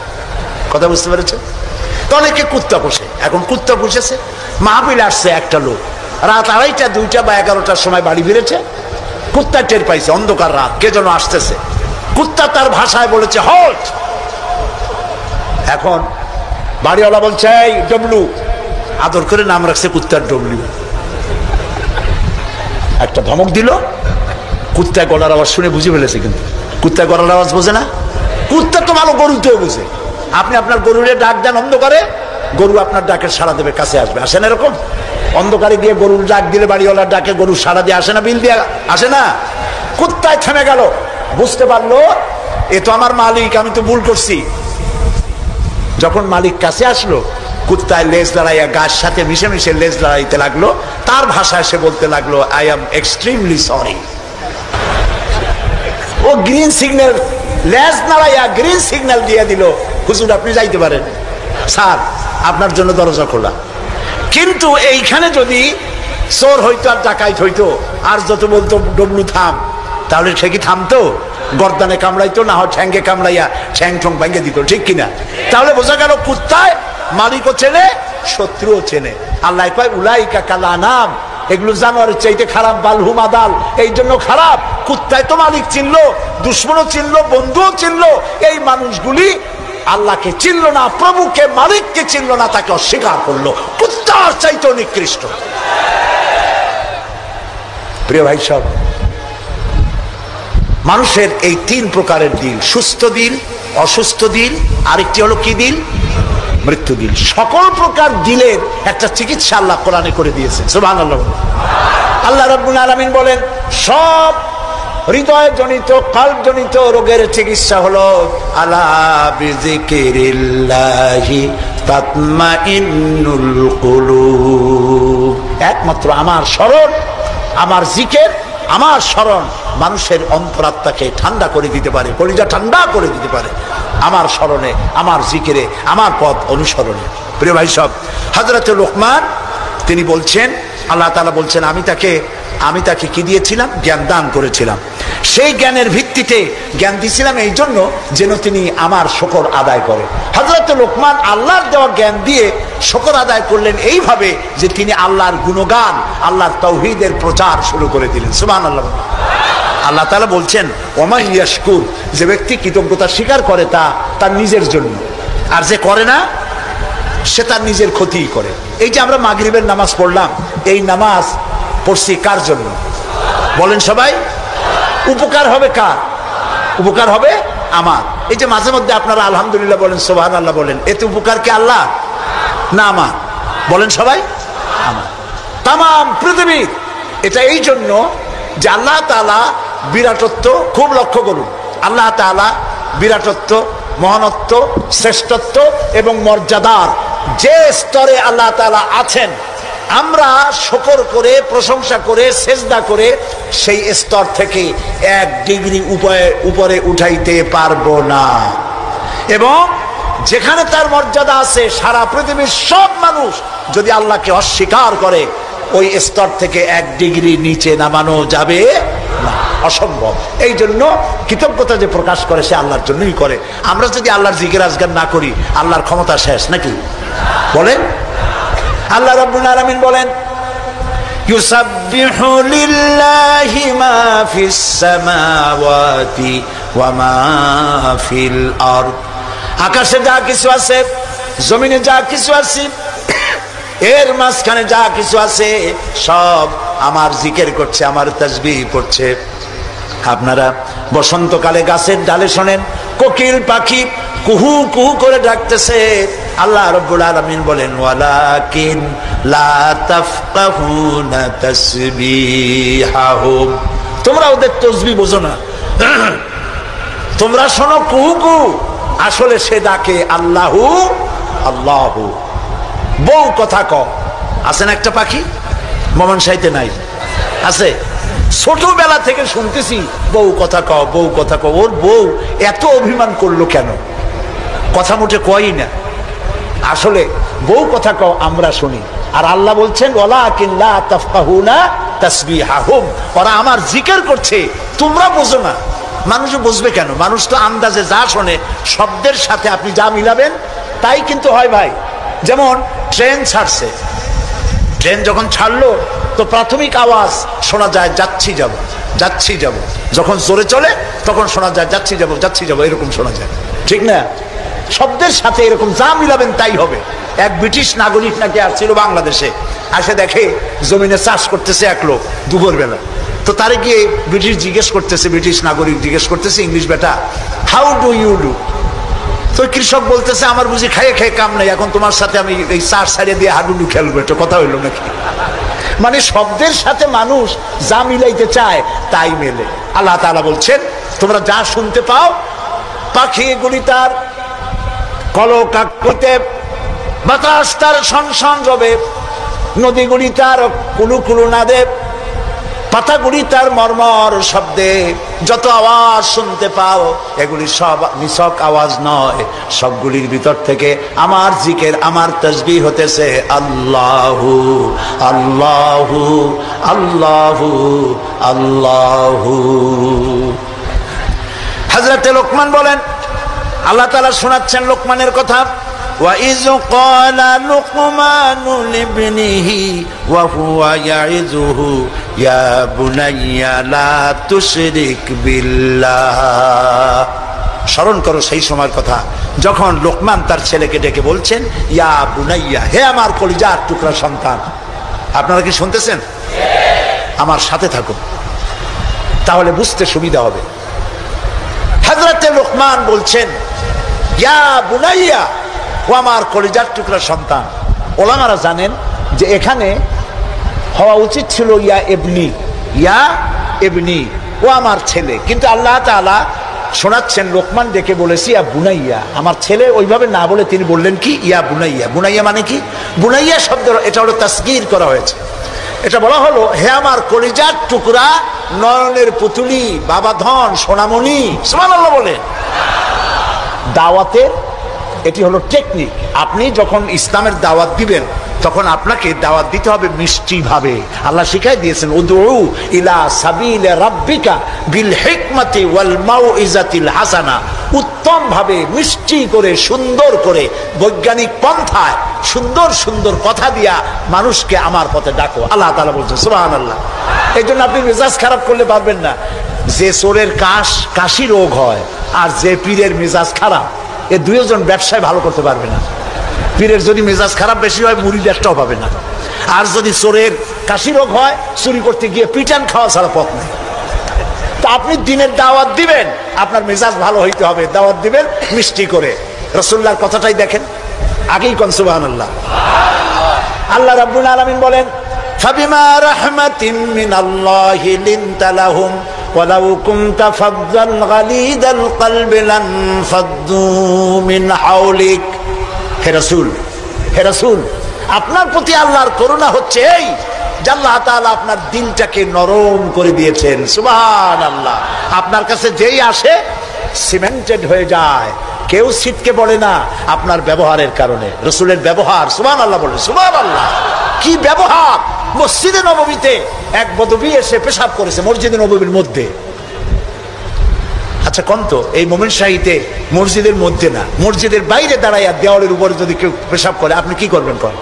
কথা বুঝতে পেরেছে? তো অনেকে কুত্তা পোষে। এখন কুত্তা পুষেছে, মাহফিল আসছে একটা লোক, রাত 2:30, 2টা বা 11টার সময় বাড়ি ফিরেছে। কুত্তা টের পাইছে, অন্ধকার রাত, কে যেন আসতেছে। কুত্তা তার ভাষায় বলেছে হল্ট। এখন বাড়িওয়ালা বলছে এই ডব্লু, আদর করে নাম রাখছে কুত্তার ডব্লু। একটা ধমক দিল, কুত্তায় গলার আওয়াজ শুনে বুঝে ফেলেছে। কিন্তু কুত্তায় গলার আওয়াজ বোঝে না। কুত্তা তো ভালো গরুতেও বুঝে। আপনি আপনার গরুরে ডাক দেন অন্ধকারে, গরু আপনার ডাকের সাড়া দেবে, কাছে আসবে। আসে না এরকম? অন্ধকারে গিয়ে গরুর ডাক দিলে বাড়িওয়ালার ডাকে গরু সাড়া দিয়ে আসে না? বিল দিয়ে আসে না? কুত্তায় থেমে গেল, বুঝতে পারলো এ তো আমার মালিক, আমি তো ভুল করছি। যখন মালিক কাছে আসলো, কুত্তায় লেজ লড়াইয়া গাছ সাথে মিশে মিশে লেজ লড়াইতে লাগলো। তার ভাষায় সে বলতে লাগলো আই এম এক্সট্রিমলি সরি। ও গ্রিন সিগন্যাল, লেজ নাড়াইয়া গ্রিন সিগন্যাল দিয়ে দিল, হুজুর আপনি যাইতে পারেন, স্যার আপনার জন্য দরজা খোলা। কিন্তু এইখানে যদি চোর হইতো আর ডাকাইত হইতো, আর যত বলতো ডবলু থাম, তাহলে সে কি থামতো? গর্দানে কামড়াইতো, না হয় ঠ্যাঙ্গে কামড়াইয়া ঠ্যাং ঠং ভেঙে দিত, ঠিক কিনা? তাহলে বোঝা গেল কুত্তায় মালিকও চেনে, শত্রুও চেনে। আল্লাহ কয় উলাইকা কাল আনাম, এগুলো জানোয়ারের চাইতে খারাপ, বালহুম আদাল, এই জন্য খারাপ। কুত্তায় তো মালিক চিনলো, দুশ্মনও চিনলো, বন্ধুও চিনলো, এই মানুষগুলি আল্লাহকে চিনল না, প্রভুকে মালিককে চিনল না, তাকে অস্বীকার করলো। কুত্তার চাইতে নিকৃষ্ট। প্রিয় ভাই সব, মানুষের এই তিন প্রকারের দিল, সুস্থ দিল, অসুস্থ দিল, আরেকটি হলো কি দিল? মৃত্যু দিল। সকল প্রকার দিলের একটা চিকিৎসা আল্লাহ কোরআনে করে দিয়েছে, সুবহানাল্লাহ। আল্লাহ রাব্বুল আলামিন বলেন সব হৃদয় জনিত, কলব জনিত রোগের চিকিৎসা হলো আলা বিযিকিরিল্লাহি তাতমাইন্নুল কুলুব। একমাত্র আমার স্মরণ, আমার জিকির, আমার স্মরণ মানুষের অন্তরাত্মাকে ঠান্ডা করে দিতে পারে, কলিজা ঠান্ডা করে দিতে পারে। আমার স্মরণে, আমার জিকিরে, আমার পথ অনুসরণে। প্রিয় ভাই সব, হযরত লোকমান তিনি বলছেন, আল্লাহ তাআলা বলছেন আমি তাকে কি দিয়েছিলাম? জ্ঞান দান করেছিলাম। সেই জ্ঞানের ভিত্তিতে জ্ঞান দিয়েছিলাম এই জন্য যেন তিনি আমার শুকর আদায় করে। হযরত লোকমান আল্লাহর দেওয়া জ্ঞান দিয়ে শুকর আদায় করলেন এইভাবে যে তিনি আল্লাহর গুণগান, আল্লাহর তাওহীদের প্রচার শুরু করে দিলেন, সুবহানাল্লাহ। আল্লাহ তাআলা বলছেন ওমান ইয়াশকুর, যে ব্যক্তি কৃতজ্ঞতা স্বীকার করে তা তার নিজের জন্য, আর যে করে না সে তার নিজের ক্ষতিই করে। এই যে আমরা মাগরিবের নামাজ পড়লাম, এই নামাজ পড়ছি কার জন্য? বলেন সবাই। উপকার হবে কার? উপকার হবে আমার। এই যে মাঝে মধ্যে আপনারা আলহামদুলিল্লাহ বলেন, সুবহানাল্লাহ বলেন, এতে উপকার কি আল্লাহ না আমার? বলেন সবাই। আমার। তাম পৃথিবীর এটা এই জন্য যে আল্লাহ তাআলা বিরাটত্ব, খুব লক্ষ্য করুন, আল্লাহ তাআলা বিরাটত্ব, মহানত্ব, শ্রেষ্ঠত্ব এবং মর্যাদার যে স্তরে আল্লাহ তাআলা আছেন, আমরা শুকর করে, প্রশংসা করে, সেজদা করে সেই স্তর থেকে 1 ডিগ্রি উপরে উঠাইতে পারবো না। এবং যেখানে তার মর্যাদা আছে, সারা পৃথিবীর সব মানুষ যদি আল্লাহকে অস্বীকার করে, ওই স্তর থেকে 1 ডিগ্রি নিচে নামানো যাবে না, অসম্ভব। এই জন্য কৃতজ্ঞতা যে প্রকাশ করে সে আল্লাহর জন্যই করে। আমরা যদি আল্লাহর জিকির আজগার না করি, আল্লাহর ক্ষমতা শেষ নাকি? বলেন। আল্লাহ রাব্বুল আলামিন বলেন ইউসাব্বিহু লিল্লাহি মা ফিস সামাওয়াতি ওয়া মা ফিল আরদ, আকাশে যা কিছু আছে, জমিনে যা কিছু আছে, এর মাঝখানে যা কিছু আছে, সব আমার জিকির করছে, আমার তাসবিহ করছে। আপনারা বসন্তকালে গাছের ডালে শোনেন কোকিল পাখি কুহু কুহু করে ডাকতেছে। আল্লাহ রাব্বুল আলামিন বলেন ওয়ালাকিন লা তাফকাহুনা তাসবিহাহুম, তোমরা ওদের তাসবিহ বোঝো না, তোমরা শোনো কুহু কুহু, আসলে সে ডাকে আল্লাহু আল্লাহু। বউ কথা কও, আছে না একটা পাখি? মোমন সাইতে নাই, আছে? ছোটবেলা থেকে শুনতেছি বউ কথা কও, বউ কথা কও। ওর বউ এত অভিমান করলো কেন? কথা মোটে কয়ই না। আসলে বউ কথা কও আমরা শুনি, আর আল্লাহ বলছেন ওয়ালাকিন লা তাফকাহুনা তাসবিহাহুম, ওরা আমার জিকির করছে, তোমরা বোঝো না। মানুষ বুঝবে কেন? মানুষ তো আন্দাজে যা শোনে, শব্দের সাথে আপনি যা মিলাবেন তাই কিন্তু হয় ভাই। যেমন ট্রেন ছাড়ছে, ট্রেন যখন ছাড়লো তো প্রাথমিক আওয়াজ শোনা যায় যাচ্ছি যাব, যাচ্ছি যাব। যখন জোরে চলে তখন শোনা যায় যাচ্ছি যাব, যাচ্ছি যাব, এরকম শোনা যায়, ঠিক না? শব্দের সাথে এরকম যা মিলাবেন তাই হবে। এক ব্রিটিশ নাগরিক নাকি আসছিল বাংলাদেশে, আসে দেখে জমিনে চাষ করতেছে এক লোক দুপুরবেলা। তো তারে গিয়ে ব্রিটিশ নাগরিক জিজ্ঞেস করতেছে ইংলিশ, বেটা হাউ ডু ইউ ডু? তো কৃষক বলতেছে আমার বুঝি খাইয়ে খেয়ে কাম নাই, এখন তোমার সাথে আমি এই চাষ ছাড়িয়ে দিয়ে হাডুডু খেলবো, এটা কথা হইলো নাকি? মানে শব্দের সাথে মানুষ যা মিলাইতে চায় তাই মেলে। আল্লাহ তাআলা বলছেন তোমরা যা শুনতে পাও, পাখিগুলি তার কলকাকলিতে, বাতাস তার শনশন রবে, নদীগুলি তার কুলু কুলু নাদে, পাতাগুলি তার মর্মর শব্দে যত আওয়াজ শুনতে পাও, এগুলি সব নিছক আওয়াজ নয়, সবগুলির ভিতর থেকে আমার জিকির, আমার তাসবিহ হতেছে আল্লাহু আল্লাহু আল্লাহু আল্লাহু। হযরত লোকমান বলেন, আল্লাহ তাআলা শোনাচ্ছেন লোকমানের কথা, وَإِذْ قَالَ لُقْمَانُ لِابْنِهِ وَهُوَ يَعِظُهُ يَا بُنَيَّ لَا تُشْرِكْ بِاللَّهِ। স্মরণ করো সেই সময়ের কথা যখন লোকমান তার ছেলেকে ডেকে বলছেন, ইয়া বুনাইয়া, হে আমার কলিজার টুকরা সন্তান। আপনারা কি শুনতেছেন? আমার সাথে থাকুন, তাহলে বুঝতে সুবিধা হবে। হযরত লোকমান বলছেন, ইয়া বুনাইয়া, ও আমার কলিজার টুকরা সন্তান। ওলামারা জানেন যে এখানে হওয়া উচিত ছিল ইয়া ইবনি, ইয়া ইবনি, ও আমার ছেলে, কিন্তু আল্লাহ তাআলা শোনাচ্ছেন লোকমান ডেকে বলেছি ইয়া বুনাইয়া, আমার ছেলে, ওইভাবে না বলে তিনি বললেন কি ইয়া বুনাইয়া। বুনাইয়া মানে কি? বুনাইয়া শব্দ এটা হলো তাসগীর করা হয়েছে। এটা বলা হলো হে আমার কলিজার টুকরা, নয়নের পুতুলি, বাবা ধন, সোনামণি। সুবহানাল্লাহ বলে। দাওয়াতের এটি হলো টেকনিক। আপনি যখন ইসলামের দাওয়াত দিবেন তখন আপনাকে দাওয়াত দিতে হবে মিষ্টি ভাবে। আল্লাহ শিখাই দিয়েছেন, উদউ ইলা সাবিল রাব্বিকা বিল হিকমাতি ওয়াল মাউইজাতিল হাসানা, উত্তম ভাবে, মিষ্টি করে, সুন্দর করে, বৈজ্ঞানিক পন্থায় সুন্দর সুন্দর কথা দিয়া মানুষকে আমার পথে ডাকো। আল্লাহ তাআলা বলছেন, সুবহানাল্লাহ। এই জন্য আপনি মেজাজ খারাপ করলে পারবেন না। যে চোরের কাশি রোগ হয় আর যে পীরের মেজাজ খারাপ, এ দুইজন ব্যবসায় ভালো করতে পারবে না। পীরের যদি মেজাজ খারাপ বেশি হয়, মুড়ির একটাও পাবে না। আর যদি চোরের কাশি রোগ হয়, চুরি করতে গিয়ে পিটান খাওয়া ছাড়া পথ নেই। তা আপনি দিনের দাওয়াত দিবেন, আপনার মেজাজ ভালো হইতে হবে। দাওয়াত দিবেন মিষ্টি করে। রাসূলুল্লাহর কথাটাই দেখেন, আগেই কোন সুবহানাল্লাহ। আল্লাহ রাব্বুল আলামিন বলেন, ফাবিমা রাহমাতিন মিনাল্লাহি লিনতা লাহুম ওয়ালাউ কুনতা ফাযযাল গালিদাল কলবি লানফাদ্দু মিন হাওলিক। হে রাসূল, হে রাসূল, আপনার প্রতি আল্লাহর করুণা হচ্ছে এই যে আল্লাহ তাআলা আপনার দিলটাকে নরম করে দিয়েছেন। সুবহানাল্লাহ। আপনার কাছে যেই আসে সিমেন্টেড হয়ে যায়, কেউ ছিটকে পড়ে না আপনার ব্যবহারের কারণে। রাসূলের ব্যবহার, সুবহানাল্লাহ বলে, সুবহানাল্লাহ। কি ব্যবহার! মসজিদে নববীতে এক বদবী এসে পেশাব করেছে মসজিদে নববীর মধ্যে। আচ্ছা কোন তো, এই মোমেন শাহীতে মসজিদের মধ্যে না, মসজিদের বাইরে দাঁড়াইয়া দেওয়ালের উপরে যদি কেউ পেশাব করে, আপনি কি করবেন? কর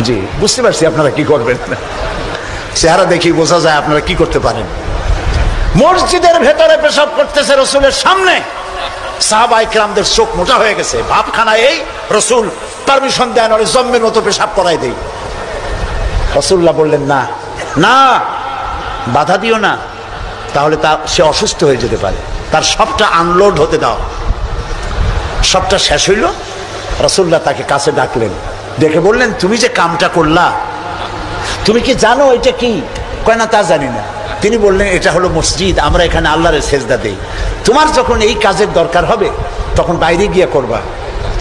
জি, বুঝতে পারছি আপনারা কি করবেন। চেহারা দেখি বোঝা যায় আপনারা কি করতে পারেন। মসজিদের ভেতরে পেশাব করতেছে রাসূলের সামনে। সাহাবায়ে কেরামদের চোখ মোটা হয়ে গেছে, ভাবখানা এই রাসূল পারমিশন দেন আর জম্মের মতো পেশাব করাই দেই। রাসূলুল্লাহ বললেন, না না, বাধা দিও না, তাহলে সে অসুস্থ হয়ে যেতে পারে। তার সবটা আনলোড হতে দাও। সবটা শেষ হইল, রাসূলুল্লাহ তাকে কাছে ডাকলেন, ডেকে বললেন, তুমি যে কামটা করলা, তুমি কি জানো এটা কি? কয় না, তা জানি না। তিনি বললেন, এটা হলো মসজিদ, আমরা এখানে আল্লাহর সেজদা দেই। তোমার যখন এই কাজের দরকার হবে তখন বাইরে গিয়ে করবা।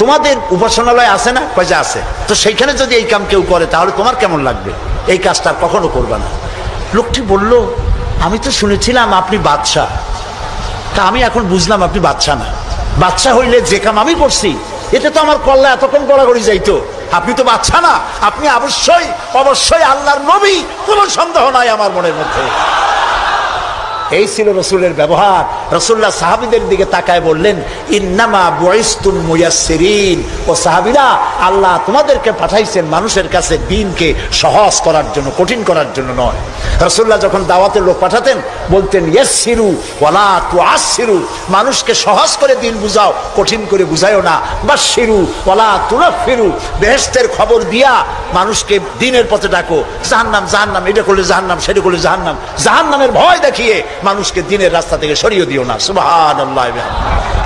তোমাদের উপাসনালয় আছে না? কয় যে আছে। তো সেইখানে যদি এই কাম কেউ করে তাহলে তোমার কেমন লাগবে? এই কাজটা কখনো করবা না। লোকটি বলল, আমি তো শুনেছিলাম আপনি বাদশাহ, তা আমি এখন বুঝলাম আপনি বাদশাহ না। বাদশাহ হইলে যে কাম আমি করছি এটা তো আমার কল্লা এতক্ষণ গড়াগড়ি যাইতো। আপনি তো বাদশাহ না, আপনি অবশ্যই অবশ্যই আল্লাহর নবী, কোনো সন্দেহ নাই আমার মনের মধ্যে। এই ছিল রাসূলের ব্যবহার। রাসূলুল্লাহ সাহাবীদের দিকে তাকায় বললেন, ইন্নামা বুইসতুম মুয়াসসিরিন, ও সাহাবীরা, আল্লাহ তোমাদেরকে পাঠাইছেন মানুষের কাছে দ্বীনকে সহজ করার জন্য, কঠিন করার জন্য নয়। রাসূলুল্লাহ যখন দাওয়াতের লোক পাঠাতেন বলতেন, ইয়াসসিরু ওয়ালা তুআসসিরু, মানুষকে সহজ করে দ্বীন বুঝাও, কঠিন করে বুঝায়ও না। বাশশিরু ওয়ালা তুনাফিরু, বেহেশতের খবর দিয়া মানুষকে দ্বীনের পথে ডাকো। জাহান্নাম জাহান্নাম, এটা করলে জাহান্নাম, সেটা করলে জাহান্নাম, জাহান্নামের ভয় দেখিয়ে মানুষকে দ্বীনের রাস্তা থেকে সরিয়ে দিও না। সুবহানাল্লাহ।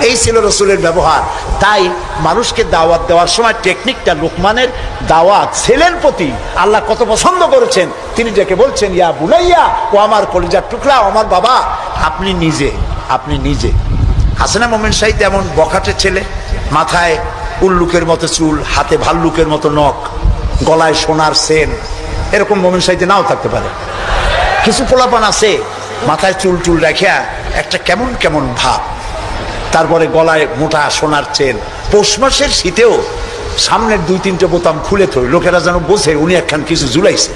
এই ছিল রাসূলের ব্যবহার। তাই মানুষকে দাওয়াত দেওয়ার সময় টেকনিকটা, লোকমানের দাওয়াত ছেলের প্রতি আল্লাহ কত পছন্দ করেছেন। তিনি ডেকে বলছেন, ইয়া বুনাইয়া, ও আমার কলিজার টুকরা, আমার বাবা। আপনি নিজে আছে না মোমেন শাহীতে এমন বখাটে ছেলে, মাথায় উল্লুকের মতো চুল, হাতে ভাল্লুকের মতো নখ, গলায় সোনার সেন, এরকম মোমেন শাহীতে নাও থাকতে পারে। কিছু পোলাপান আছে মাথায় চুল টুল রাখিয়া একটা কেমন কেমন ভাব, তারপরে গলায় মোটা সোনার চেন, পৌষ মাসের শীতেও সামনের 2-3টে বোতাম খুলে থই, লোকেরা যেন বোঝে উনি একখান কিছু ঝুলাইছে।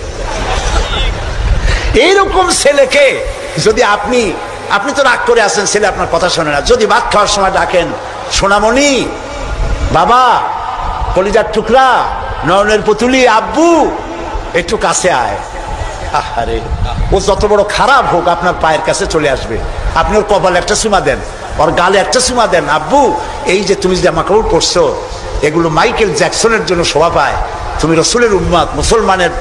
এইরকম ছেলেকে যদি আপনি তো রাগ করে আছেন, ছেলে আপনার কথা শোনে না, যদি ভাত খাওয়ার সময় ডাকেন, সোনামণি, বাবা, কলিজার টুকরা, নয়নের পুতুলি, আব্বু, একটু কাছে আয়, আরে ও যত বড় খারাপ হোক আপনার পায়ের কাছে চলে আসবে। আপনি ওর কপালে একটা চুমা দেন, ওর গালে একটা চুমা দেন, আব্বু এই যে তুমি জামা কাপড় পরছো এগুলো মাইকেল জ্যাকসনের জন্য শোভা পায়, তুমি রসুলের উম্মত,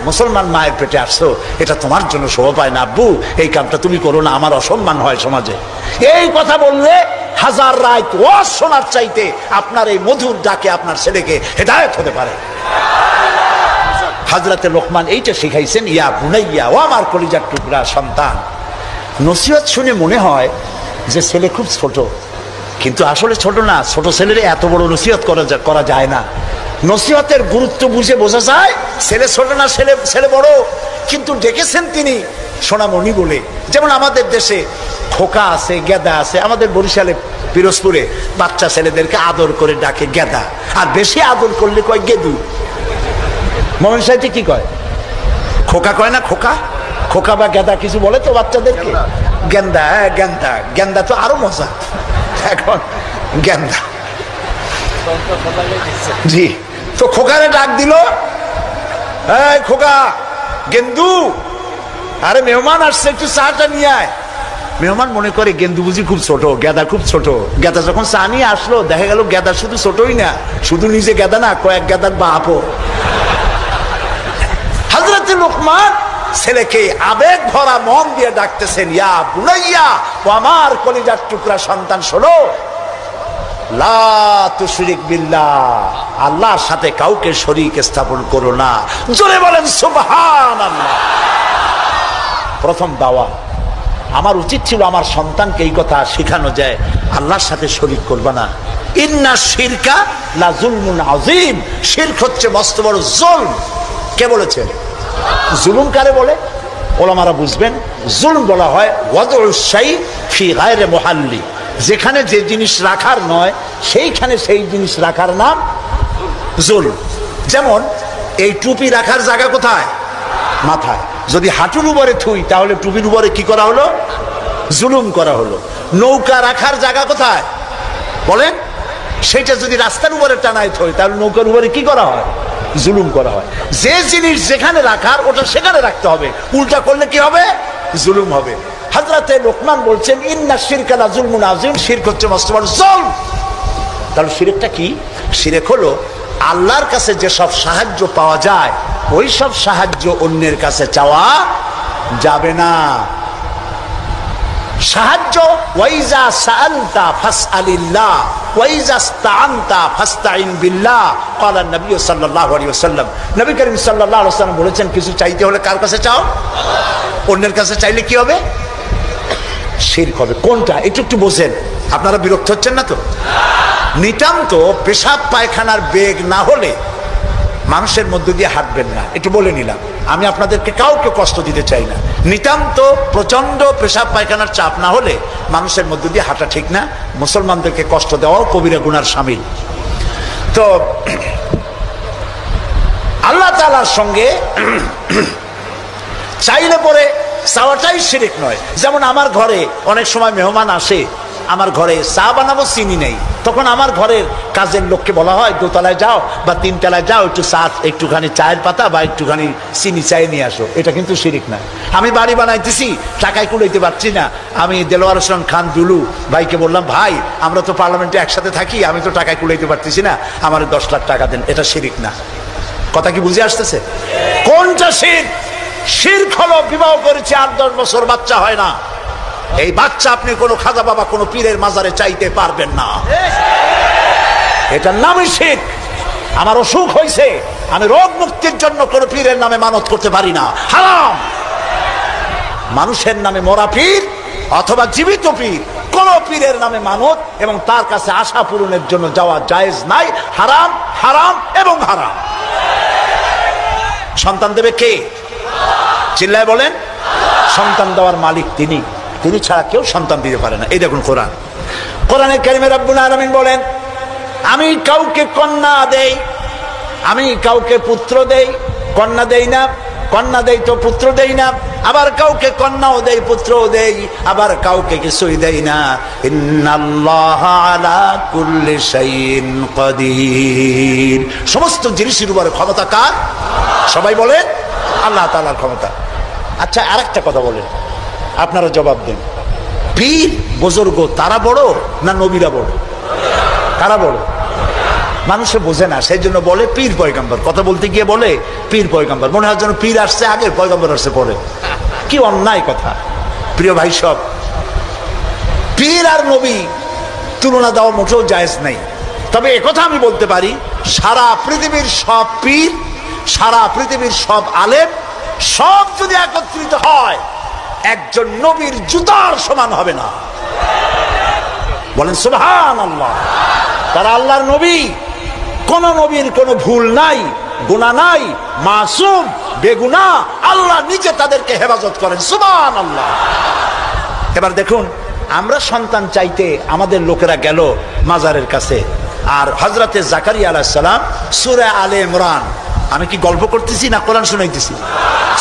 মুসলমান মায়ের পেটে আসছো, এটা তোমার জন্য শোভা পায় না আব্বু, এই কামটা তুমি করো না, আমার অসম্মান হয় সমাজে। এই কথা বললে হাজার রাত ও শোনার চাইতে আপনার এই মধুর ডাকে আপনার ছেলেকে হেদায়েত হতে পারে। হযরতে লোকমান এইটা শিখাইছেন, ইয়া বুনাইয়া, ও আমার কলিজার টুকরা সন্তান। নসিহত শুনে মনে হয় যে ছেলে খুব ছোট, কিন্তু আসলে ছোট না। ছোট ছেলের এত বড় নসিহত করা যায় না। নসিহতের গুরুত্ব বুঝে বোঝা যায় ছেলে ছোট না ছেলে বড়, কিন্তু ডেকেছেন তিনি সোনামণি বলে। যেমন আমাদের দেশে খোকা আছে, গেদা আছে। আমাদের বরিশালে পিরোজপুরে বাচ্চা ছেলেদেরকে আদর করে ডাকে গেদা, আর বেশি আদর করলে কয় গেদু। মোমেন সাহেব কি কয়? খোকা কয় না? খোকা বা গেদা কিছু বলে তো বাচ্চাদেরকে? গেন্দা, গেন্দা, গেন্দা তো আরো মজা। এখন গেন্দা, জি। তো খোকারে ডাক দিল, এই খোকা, গেন্দু, আরে মেহমান আসছে, একটু চাটা নিয়ে আয়। মেহমান মনে করে গেন্দু বুঝি খুব ছোট, গেদা খুব ছোট। গেদা যখন চা নিয়ে আসলো, দেখা গেল গেদা শুধু ছোটই না, শুধু নিজে গেদা না, কয়েক গেদার বাপও। হযরত লোকমান ছেলেকে আবেগ ভরা মন দিয়ে ডাকতেছেন, ইয়া বুনাইয়া, ও আমার কলিজার টুকরা সন্তান, শোনো, লা তুশরিক বিল্লাহ, আল্লাহর সাথে কাউকে শরীক স্থাপন করো না। জোরে বলেন সুবহানাল্লাহ। প্রথম দাওয়া। আমার উচিত ছিল আমার সন্তানকে এই কথা শেখানো যায়, আল্লাহর সাথে শরীক করবা না। ইন্না শিরকা লা যুলমুন আযীম, শিরক হচ্ছে মস্ত বড় জুলম। কে বলেছেন? জুলুম কারে বলে? ওলামারা বুঝবেন। জুলম বলা হয় ওয়াদউশ শাই ফি গায়রি মুহাল্লি, যেখানে যে জিনিস রাখার নয় সেইখানে সেই জিনিস রাখার নাম জুলম। যেমন এই টুপি রাখার জায়গা কোথায়? মাথায়। যদি হাঁটুর উপরে থুই তাহলে টুপির উপরে কি করা হলো? জুলুম করা হলো। নৌকা রাখার জায়গা কোথায় বলেন? সেটা যদি রাস্তার উপরে টানায় থই তাহলে নৌকার উপরে কি করা হয়? জুলুম করা হয়। যে জিনিস যেখানে রাখার ওটা সেখানে রাখতে হবে, উল্টা করলে কি হবে? জুলুম হবে। হযরতে লোকমান বলছেন, ইন্না শিরকা লা যুলমুন আযীম, শিরক হচ্ছে মস্ত বড় জুলম। তাহলে শিরকটা কি? শিরক হলো আল্লাহর কাছে যেসব সাহায্য পাওয়া যায় ওই সব সাহায্য অন্যের কাছে চাওয়া যাবে না। সাহায্য, ওয়াইজা সাআলতা ফাসআলিল্লাহ ওয়াইজা ইসতাআনতা ফাসতাইন বিল্লাহ, ক্বালা নবী সাল্লাল্লাহু আলাইহি ওয়াসাল্লাম। নবী করিম সাল্লাল্লাহু আলাইহি ওয়াসাল্লাম বলেছেন, কিছু চাইতে হলে কার কাছে চাও? অন্যের কাছে চাইলে কি হবে? শিরক হবে। কোনটা একটু বোঝেন। আপনারা বিরক্ত হচ্ছেন না তো? নিতান্ত পেশাব পায়খানার বেগ না হলে মানুষের মধ্য দিয়ে হাঁটবেন না, একটু বলে নিলাম। আমি আপনাদেরকে কাউকে কষ্ট দিতে চাই না। নিতান্ত প্রচন্ড পেশাব পায়খানার চাপ না হলে মানুষের মধ্য দিয়ে হাঁটা ঠিক না। মুসলমানদেরকে কষ্ট দেওয়াও কবিরা গুনার শামিল। তো আল্লাহ তাআলার সঙ্গে চাইলে পরে চাওয়াটাই শিরক নয়। যেমন আমার ঘরে অনেক সময় মেহমান আসে, আমার ঘরে চা বানাবো, চিনি নেই, তখন আমার ঘরের কাজের লোককে বলা হয় দোতলায় যাও বা তিনতলায় যাও, একটু চা, একটুখানি চায়ের পাতা বা একটুখানি চিনি চাই নিয়ে আসো। এটা কিন্তু শিরক না। আমি বাড়ি বানাইতেছি, টাকায় কুলাইতে পারছি না, আমি দেলোয়ার হোসেন খান দুলু ভাইকে বললাম, ভাই আমরা তো পার্লামেন্টে একসাথে থাকি, আমি তো টাকায় কুলাইতে পারতেছি না, আমার 10 লাখ টাকা দেন। এটা শিরক না। কথা কি বুঝে আসতেছে? কোনটা শিরক? শিরক হলো বিবাহ করেছে 8-10 বছর বাচ্চা হয় না, এই বাচ্চা আপনি কোনো খাজা বাবা কোনো পীরের মাজারে চাইতে পারবেন না, এটার নামই শিরক। আমার অসুখ হয়েছে, আমি রোগ মুক্তির জন্য কোনো পীরের নামে মানত করতে পারি না, হারাম। মানুষের নামে মরা পীর অথবা জীবিত পীর, কোন পীরের নামে মানত এবং তার কাছে আশা পূরণের জন্য যাওয়া জায়েজ নাই, হারাম, হারাম এবং হারাম। সন্তান দেবে কে? চিল্লায় বলেন। সন্তান দেওয়ার মালিক তিনি, তিনি ছাড়া কেউ সন্তান দিতে পারে না। এই দেখুন কোরআন, কোরআনে কারিমে রব্বুল আলামিন বলেন, আমি কাউকে কন্যা দেই, আমি কাউকে পুত্র দেই, কন্যা দেই না, কন্যা দেই তো পুত্র দেই না, আবার কাউকে কন্যাও দেই পুত্রও দেই, আবার কাউকে কিছুই দেই না। ইন্নাল্লাহা আলা কুল্লি শাইইন কাদির, সমস্ত জিনিসের উপরে ক্ষমতা কার? সবাই বলেন আল্লাহ তাআলার ক্ষমতা। আচ্ছা, আরেকটা কথা বলেন, আপনারা জবাব দেন, পীর বুজুর্গ তারা বড় না নবীরা বড়? কারা বড়? মানুষে বোঝে না, সেই জন্য বলে পীর পয়গম্বর। কথা বলতে গিয়ে বলে পীর পয়গম্বর, মনে হয় যেন পীর আসছে আগে পয়গম্বর আসছে পরে। কি অন্যায় কথা। প্রিয় ভাই সব, পীর আর নবী তুলনা দেওয়া মোটেও জায়েজ নাই। তবে একথা আমি বলতে পারি, সারা পৃথিবীর সব পীর, সারা পৃথিবীর সব আলেম, সব যদি একত্রিত হয় একজন নবীর জুতার সমান হবে না। বলেন সুবহানাল্লাহ। তারা আল্লাহর নবী, কোন নবীর কোনো ভুল নাই, গুনাহ নাই, মাসুম, বেগুনাহ, আল্লাহ নিজে তাদেরকে হেফাজত করেন। সুবহানাল্লাহ। এবার দেখুন, আমরা সন্তান চাইতে আমাদের লোকেরা গেল মাজারের কাছে, আর হযরতে জাকারিয়া আলাইহিস সালাম সূরা আলে ইমরান, আমি কি গল্প করতেছি না কোরআন শুনাইতেছি?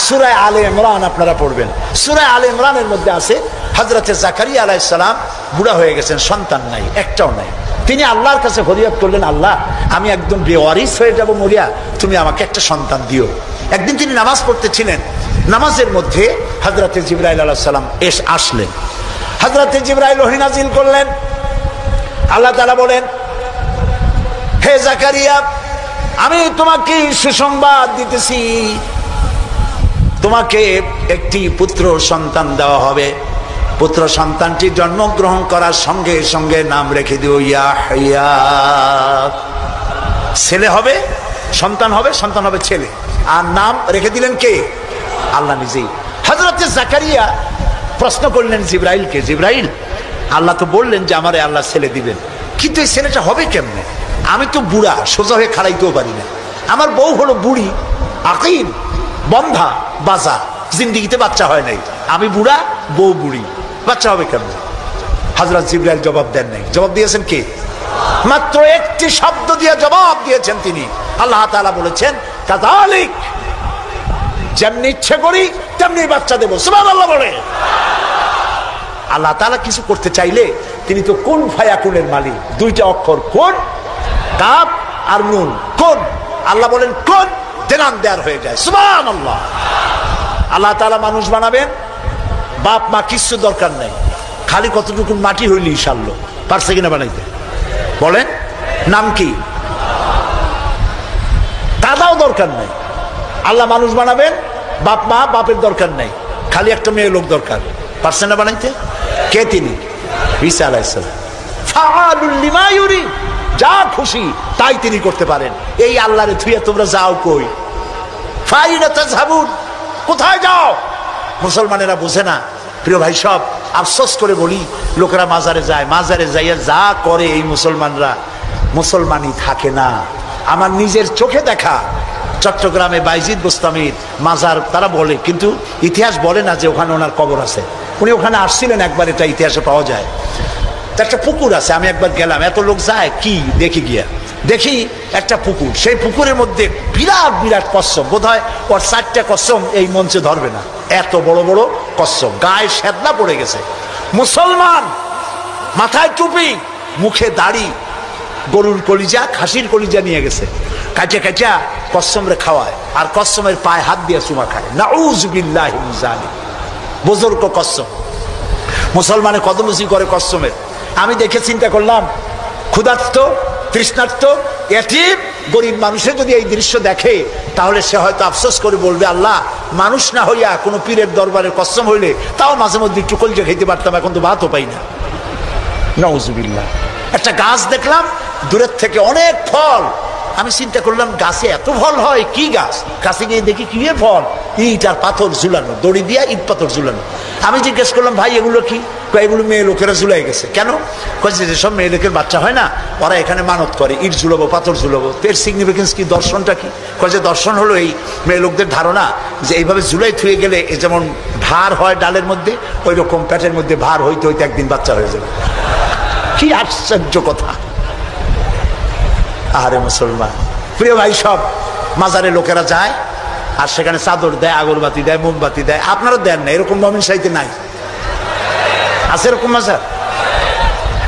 সূরা আলে ইমরান আপনারা পড়বেন। সূরা আলে ইমরানের মধ্যে আছে হযরতে জাকারিয়া আলাইহিস সালাম বুড়া হয়ে গেছেন, সন্তান নাই, একটাও নাই। তিনি আল্লাহর কাছে ফরিয়াদ করলেন, আল্লাহ আমি একদম বেওয়ারিস হয়ে যাব মরিয়া, তুমি আমাকে একটা সন্তান দিও। একদিন তিনি নামাজ পড়তেছিলেন, নামাজের মধ্যে হযরতে জিবরাইল আলাইহিস সালাম আসলেন। হযরতে জিবরাইল ওহী নাযিল করলেন। আল্লাহ তাআলা বলেন, হে জাকারিয়া, আমি তোমাকে সুসংবাদ দিতেছি, তোমাকে একটি পুত্র সন্তান দেওয়া হবে। পুত্র সন্তানটি জন্মগ্রহণ করার সঙ্গে সঙ্গে নাম রেখে দিও ইয়াহইয়া। ছেলে হবে, সন্তান হবে, সন্তান হবে ছেলে, আর নাম রেখে দিলেন কে? আল্লাহ নিজেই। হযরতে জাকারিয়া প্রশ্ন করলেন জিবরাইলকে, জিবরাইল, আল্লাহ তো বললেন যে আমারে আল্লাহ ছেলে দিবেন, কিন্তু এই ছেলেটা হবে কেমনে? আমি তো বুড়া, সোজা হয়ে খাড়াইতেও পারি না, আমার বউ হলো বুড়ি, আকিম, বন্ধা, বাজা, জিন্দিগিতে বাচ্চা হয় নাই, আমি বুড়া, বউ বুড়ি, বাচ্চা হবে কেমনে? হযরত জিবরাইল জবাব দেন নাই। জবাব দিয়েছেন কে? মাত্র একটি শব্দ দিয়ে জবাব দিয়েছেন তিনি। আল্লাহ তাআলা বলেছেন, কাযালিক, যেমনি ইচ্ছে করি তেমনি বাচ্চা দেব। সুবহানাল্লাহ বলে। আল্লাহ তাআলা কিছু করতে চাইলে তিনি তো কুন ফায়াকুনের মালিক। দুইটা অক্ষর, কোন, কাফ আর নুন, কোন। আল্লাহ বলেন কোন, দেনান দেয়ার হয়ে যায়। সুবহানাল্লাহ। আল্লাহ তাআলা মানুষ বানাবেন, বাপ মা কিছু দরকার নাই, খালি কতটুকু মাটি হইলি ইনশাআল্লাহ। পারছে কিনা বানাইতে? বলেন, নাম কি? দাদাও দরকার নাই। আল্লাহ মানুষ বানাবেন, বাপ মা, বাপের দরকার নাই, খালি একটা মেয়ে লোক দরকার। পারছে না বানাইতে? কে তিনি? ঈসা আলাইহিস সালাম। ফাআলুল লিমা ইউরিদ, যা খুশি তাই তিনি করতে পারেন। এই আল্লাহরে থুইয়া তোমরা যাও কই? ফাইনা তাযহাবুন, কোথায় যাও? মুসলমানেরা বোঝে না। প্রিয় ভাই সব, আফসোস করে বলি, লোকেরা মাজারে যায়, মাজারে যাইয়া যা করে এই মুসলমানরা, মুসলমানই থাকে না। আমার নিজের চোখে দেখা চট্টগ্রামে বাইজিদ বোস্তামির মাজার তারা বলে, কিন্তু ইতিহাস বলে না যে ওখানে ওনার কবর আছে। উনি ওখানে আসছিলেন একবার, এটা ইতিহাসে পাওয়া যায়। একটা পুকুর আছে, আমি একবার গেলাম, এত লোক যায় কি দেখি, গিয়া দেখি একটা পুকুর, সেই পুকুরের মধ্যে বিরাট বিরাট কচ্ছপ, বোধ হয় ওর 4টা কচ্ছপ এই মঞ্চে ধরবে না, এত বড় বড় কচ্ছপ, গায়ে সেদনা পড়ে গেছে। মুসলমান, মাথায় টুপি, মুখে দাড়ি, গরুর কলিজা, খাসির কলিজা নিয়ে গেছে, কাঁচা কাঁচা কচ্ছমরে খাওয়ায়, আর কচ্ছমের পায়ে হাত দিয়ে চুমা খায়। নাউযুবিল্লাহি মিন যালিক। বুজুর্গ কচ্ছম, মুসলমানে কদমুচি করে কচ্ছমের। আমি দেখে চিন্তা করলাম, ক্ষুধার্ত, তৃষ্ণার্ত, এতিম, গরিব মানুষের যদি এই দৃশ্য দেখে, তাহলে সে হয়তো আফসোস করে বলবে, আল্লাহ, মানুষ না হইয়া কোনো পীরের দরবারের কসম হইলে তাও মাঝে মধ্যে একটু কলিজা খেতে পারতাম, এখন তো ভাতও পাই না। নাউযুবিল্লাহ। একটা গাছ দেখলাম দূরের থেকে, অনেক ফল। আমি চিন্তা করলাম, গাছে এত ফল হয়, কি গাছ? কাছে গিয়ে দেখি কি ফল, ইট আর পাথর ঝুলানো, দড়ি দিয়া ইট পাথর ঝুলানো। আমি জিজ্ঞেস করলাম, ভাই এগুলো কি? এগুলো মেয়ে লোকেরা ঝুলাই গেছে কেন? যেসব মেয়ে লোকের বাচ্চা হয় না, ওরা এখানে মানত করে ঈট ঝুলাবো, পাথর ঝুলাবো। এর সিগনিফিকেন্স কি, দর্শনটা কি? যে দর্শন হলো এই মেয়ে লোকদের ধারণা যে এইভাবে ঝুলাই থুয়ে গেলে এ যেমন ভার হয় ডালের মধ্যে, ওই রকম পেটের মধ্যে ভার হইতে হইতে একদিন বাচ্চা হয়ে যাবে। কি আশ্চর্য কথা! আরে মুসলমান প্রিয় ভাই, সব মাজারে লোকেরা যায় আর সেখানে চাদর দেয়, আগরবাতি দেয়, মোমবাতি দেয়। আপনারা দেন না, এরকম মমিন সাইতে নাই? আছে এরকম মাজার?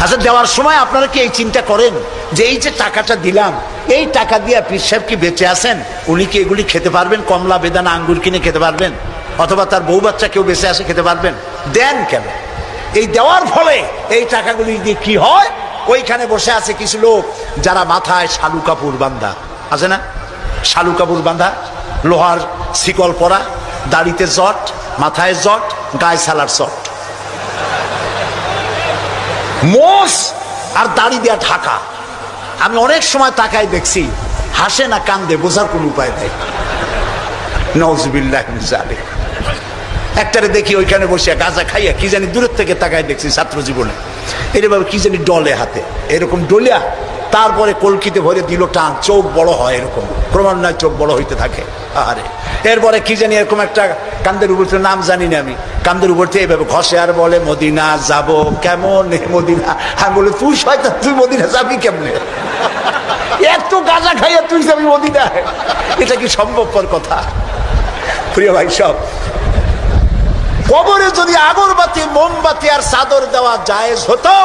আচ্ছা, দেওয়ার সময় আপনারা কি এই চিন্তা করেন যে এই যে টাকাটা দিলাম, এই টাকা দিয়ে পীর সাহেব কি বেঁচে আছেন? উনি কি এগুলি খেতে পারবেন? কমলা, বেদানা, আঙ্গুর কিনে খেতে পারবেন? অথবা তার বউ বাচ্চা কেউ বেঁচে আসে খেতে পারবেন? দেন কেন? এই দেওয়ার ফলে এই টাকাগুলি দিয়ে কি হয়? ওইখানে বসে আছে কিছু লোক যারা মাথায় শালু কাপড় বান্ধা, আছে না? শালু কাপড় বান্ধা, লোহার শিকল পরা, দাড়িতে জট, মাথায় জট, গায়ে সালার চট, মোষ আর দাড়ি দেয়া ঢাকা। আমি অনেক সময় তাকায় দেখছি, হাসে না কান্দে বোঝার কোন উপায় নেই। নাউজুবিল্লাহ মিন যালিক। একটারে দেখি ওইখানে বসে গাঁজা খাইয়া কি জানি দূরের থেকে তাকায় দেখছি ছাত্র জীবনে, এরভাবে কি জানি ডলে হাতে, এরকম ডলিয়া তারপরে কলকিতে ভরে দিল টান, চোখ বড় হয়, এরকম ক্রমান্বয়ে চোখ বড় হইতে থাকে। আরে এরপরে কি জানি এরকম একটা কান্দের উপর, নাম জানি না আমি, কান্দের উপর থেকে এভাবে ঘষে আর বলে মদিনা যাব কেমন মদিনা। আমি বলে তুই শয়তান, তুই মদিনা যাবি কেমনে? এত গাঁজা খাইয়া তুই যাবি মদিনা? এটা কি সম্ভবপর কথা? প্রিয় ভাই, সব কবরে যদি আগরবাতি, মোমবাতি আর চাদর দেওয়া জায়েজ হতো,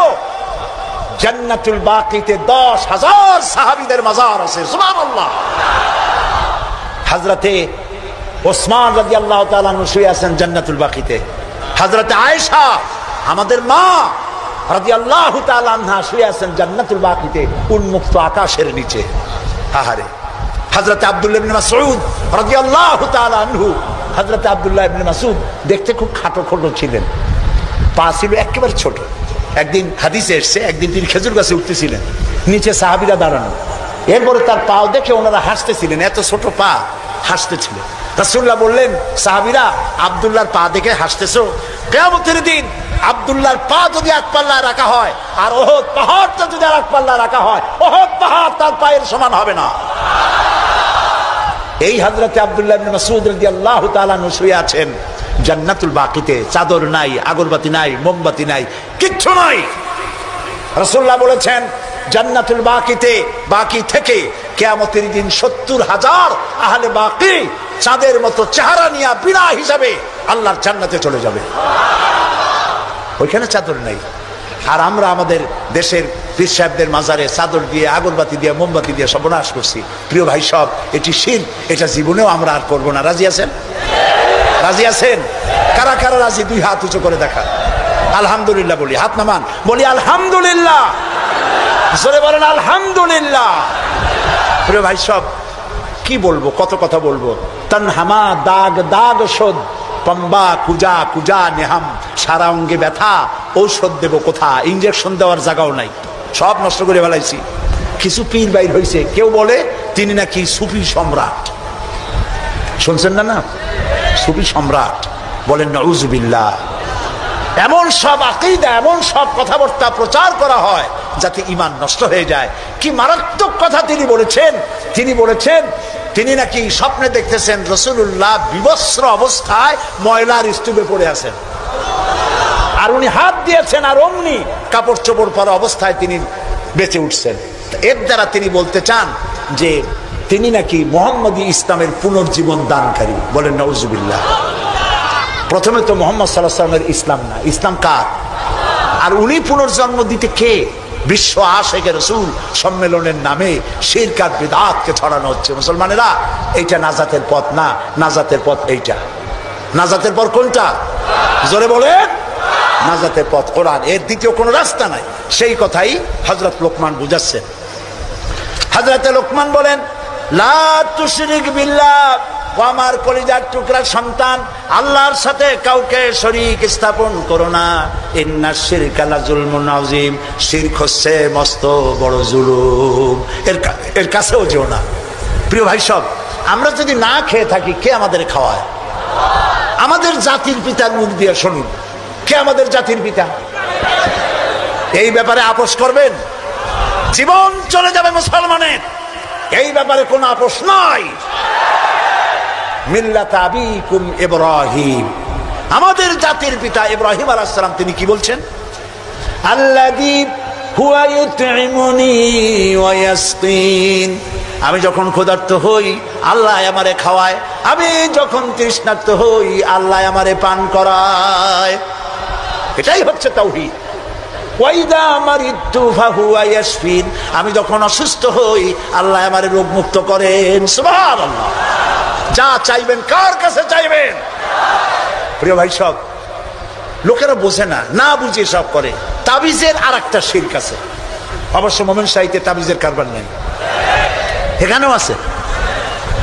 জান্নাতুল বাকিতে 10,000 সাহাবীদের মাজার আছে। সুবহানাল্লাহ। হযরতে ওসমান রাদিয়াল্লাহু তাআলা আনহু শুয়ে আছেন জান্নাতুল বাকিতে। হযরতে আয়েশা আমাদের মা রাদিয়াল্লাহু তাআলা আনহা শুয়ে আছেন জান্নাতুল বাকিতে, উন্মুক্ত আকাশের নিচে। আহারে হযরতে আব্দুল্লাহ ইবনে মাসউদ রাদিয়াল্লাহু তাআলা আনহু, হযরতে আব্দুল্লাহ ইবনে মাসউদ দেখতে খুব খাটো খোটো ছিলেন, পা ছিল একেবারে ছোট। একদিন হাদিসে এসছে, একদিন তিনি খেজুর গাছে উঠতেছিলেন, নিচে সাহাবীরা দাঁড়ানো, এরপরে তার পাও দেখে ওনারা হাসতেছিলেন, এত ছোট পা, হাসতেছিলেন। রাসূলুল্লাহ বললেন, সাহাবীরা আব্দুল্লাহর পা দেখে হাসতেছো? কিয়ামতের দিন আব্দুল্লাহর পা যদি এক পাল্লায় রাখা হয় আর ওহদ পাহাড়টা যদি আর এক পাল্লায় রাখা হয়, ওহদ পাহাড় তার পায়ের সমান হবে না। এই হযরতে আব্দুল্লাহ ইবনে মাসউদ রাদিয়াল্লাহু তাআলা আনহু শুয়ে আছেন জান্নাতুল বাকিতে, চাদর নাই, আগরবাতি নাই, মোমবাতি নাই, কিচ্ছু নাই। রাসূলুল্লাহ বলেছেন জান্নাতুল বাকিতে, বাকি থেকে কিয়ামতের দিন 70,000 আহলে বাকি চাঁদের মতো চেহারা নিয়ে বিনা হিসাবে আল্লাহর জান্নাতে চলে যাবে। ওইখানে চাদর নাই। আর আমরা আমাদের দেশের পীর সাহেবদের মাজারে চাদর দিয়ে, আগরবাতি দিয়ে, মোমবাতি দিয়ে সর্বনাশ করছি। প্রিয় ভাই, সব এটি শিরক, এটা জীবনেও আমরা আর করবো না। রাজি আছেন? রাজি আছেন? কারা কারা রাজি? দুই হাত উঁচু করে দেখা। আলহামদুলিল্লাহ বলি, হাত নামান, বলি আলহামদুলিল্লাহ, জোরে বলেন আলহামদুলিল্লাহ। প্রিয় ভাই, সব কি বলবো, কত কথা বলবো। তানহামা দাগ দাগ শোধ, পম্বা কুজা কুজা নেহাম, সারা অঙ্গে ব্যথা, ঔষধ দেবো কোথা, ইঞ্জেকশন দেওয়ার জায়গাও নাই, সব নষ্ট করে ফেলাইছি। কিছু পীর বাইর হয়েছে, কেউ বলে তিনি নাকি সুফি সম্রাট, শুনছেন না? না, সুফি সম্রাট বলেন, নাউজুবিল্লাহ। এমন সব আকীদা, এমন সব কথাবার্তা প্রচার করা হয় যাতে ঈমান নষ্ট হয়ে যায়। কি মারাত্মক কথা তিনি বলেছেন! তিনি বলেছেন তিনি নাকি স্বপ্নে দেখতেছেন রাসূলুল্লাহ বিবস্ত্র অবস্থায় ময়লার স্তূপে পড়ে আছেন, আর উনি হাত দিয়েছেন, আর অমনি কাপড় চোপড় পরা অবস্থায় তিনি বেঁচে উঠছেন। এর দ্বারা তিনি বলতে চান যে তিনি নাকি মুহাম্মদী ইসলামের পুনর্জীবন দানকারী। বলেন নাউজুবিল্লাহ। প্রথমে তো মুহাম্মদ সাল্লাল্লাহু আলাইহি ওয়াসাল্লামের ইসলাম না, ইসলাম কার? আর উনি পুনর্জন্ম দিতে কে? বিশ্ব আশিকে রাসূল সম্মেলনের নামে শিরক আর বিদআতকে ছড়ানো হচ্ছে। মুসলমানেরা, এইটা নাজাতের পথ না, নাজাতের পথ এইটা। নাজাতের পথ কোনটা? জোরে বলেন। নাজাতের পথ কোরআন, এর দ্বিতীয় কোনো রাস্তা নাই। সেই কথাই হযরত লোকমান বুঝাচ্ছেন। হযরত লোকমান বলেন, লা তুশরিক বিল্লাহ, ও আমার কলিজার টুকরা সন্তান, আল্লাহর সাথে কাউকে শরীক স্থাপন করো না। ইন্নাশ শিরকা লাযুলমুন আযীম, শিরক হচ্ছে মস্ত বড় জুলুম, এর কাছেও যেও না। প্রিয় ভাই, সব আমরা যদি না খেয়ে থাকি, কে আমাদের খাওয়ায়? আমাদের জাতির পিতার মুখ দিয়ে শুনুন, কে আমাদের জাতির পিতা? এই ব্যাপারে আপোষ করবেন? জীবন চলে যাবে মুসলমানের, এই ব্যাপারে কোনো আপোষ নাই। মিল্লাত আবিকুম ইব্রাহিম, আমাদের জাতির পিতা ইব্রাহিম আলাইহিস সালাম তিনি কি বলছেন? আল্লাযী হুয়া ইউতঈমুনি ওয়া ইয়াসকিন, আমি যখন ক্ষুধার্ত হই আল্লাহ আমারে খাওয়ায়, আমি যখন তৃষ্ণার্ত হই আল্লাহ আমারে পান করায়। এটাই হচ্ছে তাওহীদ। ওয়াইদা মারিদতু ফাহুয়া ইয়াশফিন, আমি যখন অসুস্থ হই আল্লাহ আমারে রোগ মুক্ত করেন। সুবহানাল্লাহ। যা চাইবেন কার কাছে চাইবেন? প্রিয় ভাই, সব লোকেরা বোঝে না, না বুঝে সব করে। তাবিজের আর একটা শিরক আছে। অবশ্য মোমেন সাহিত্যে তাবিজের কারবার নেই, এখানেও আছে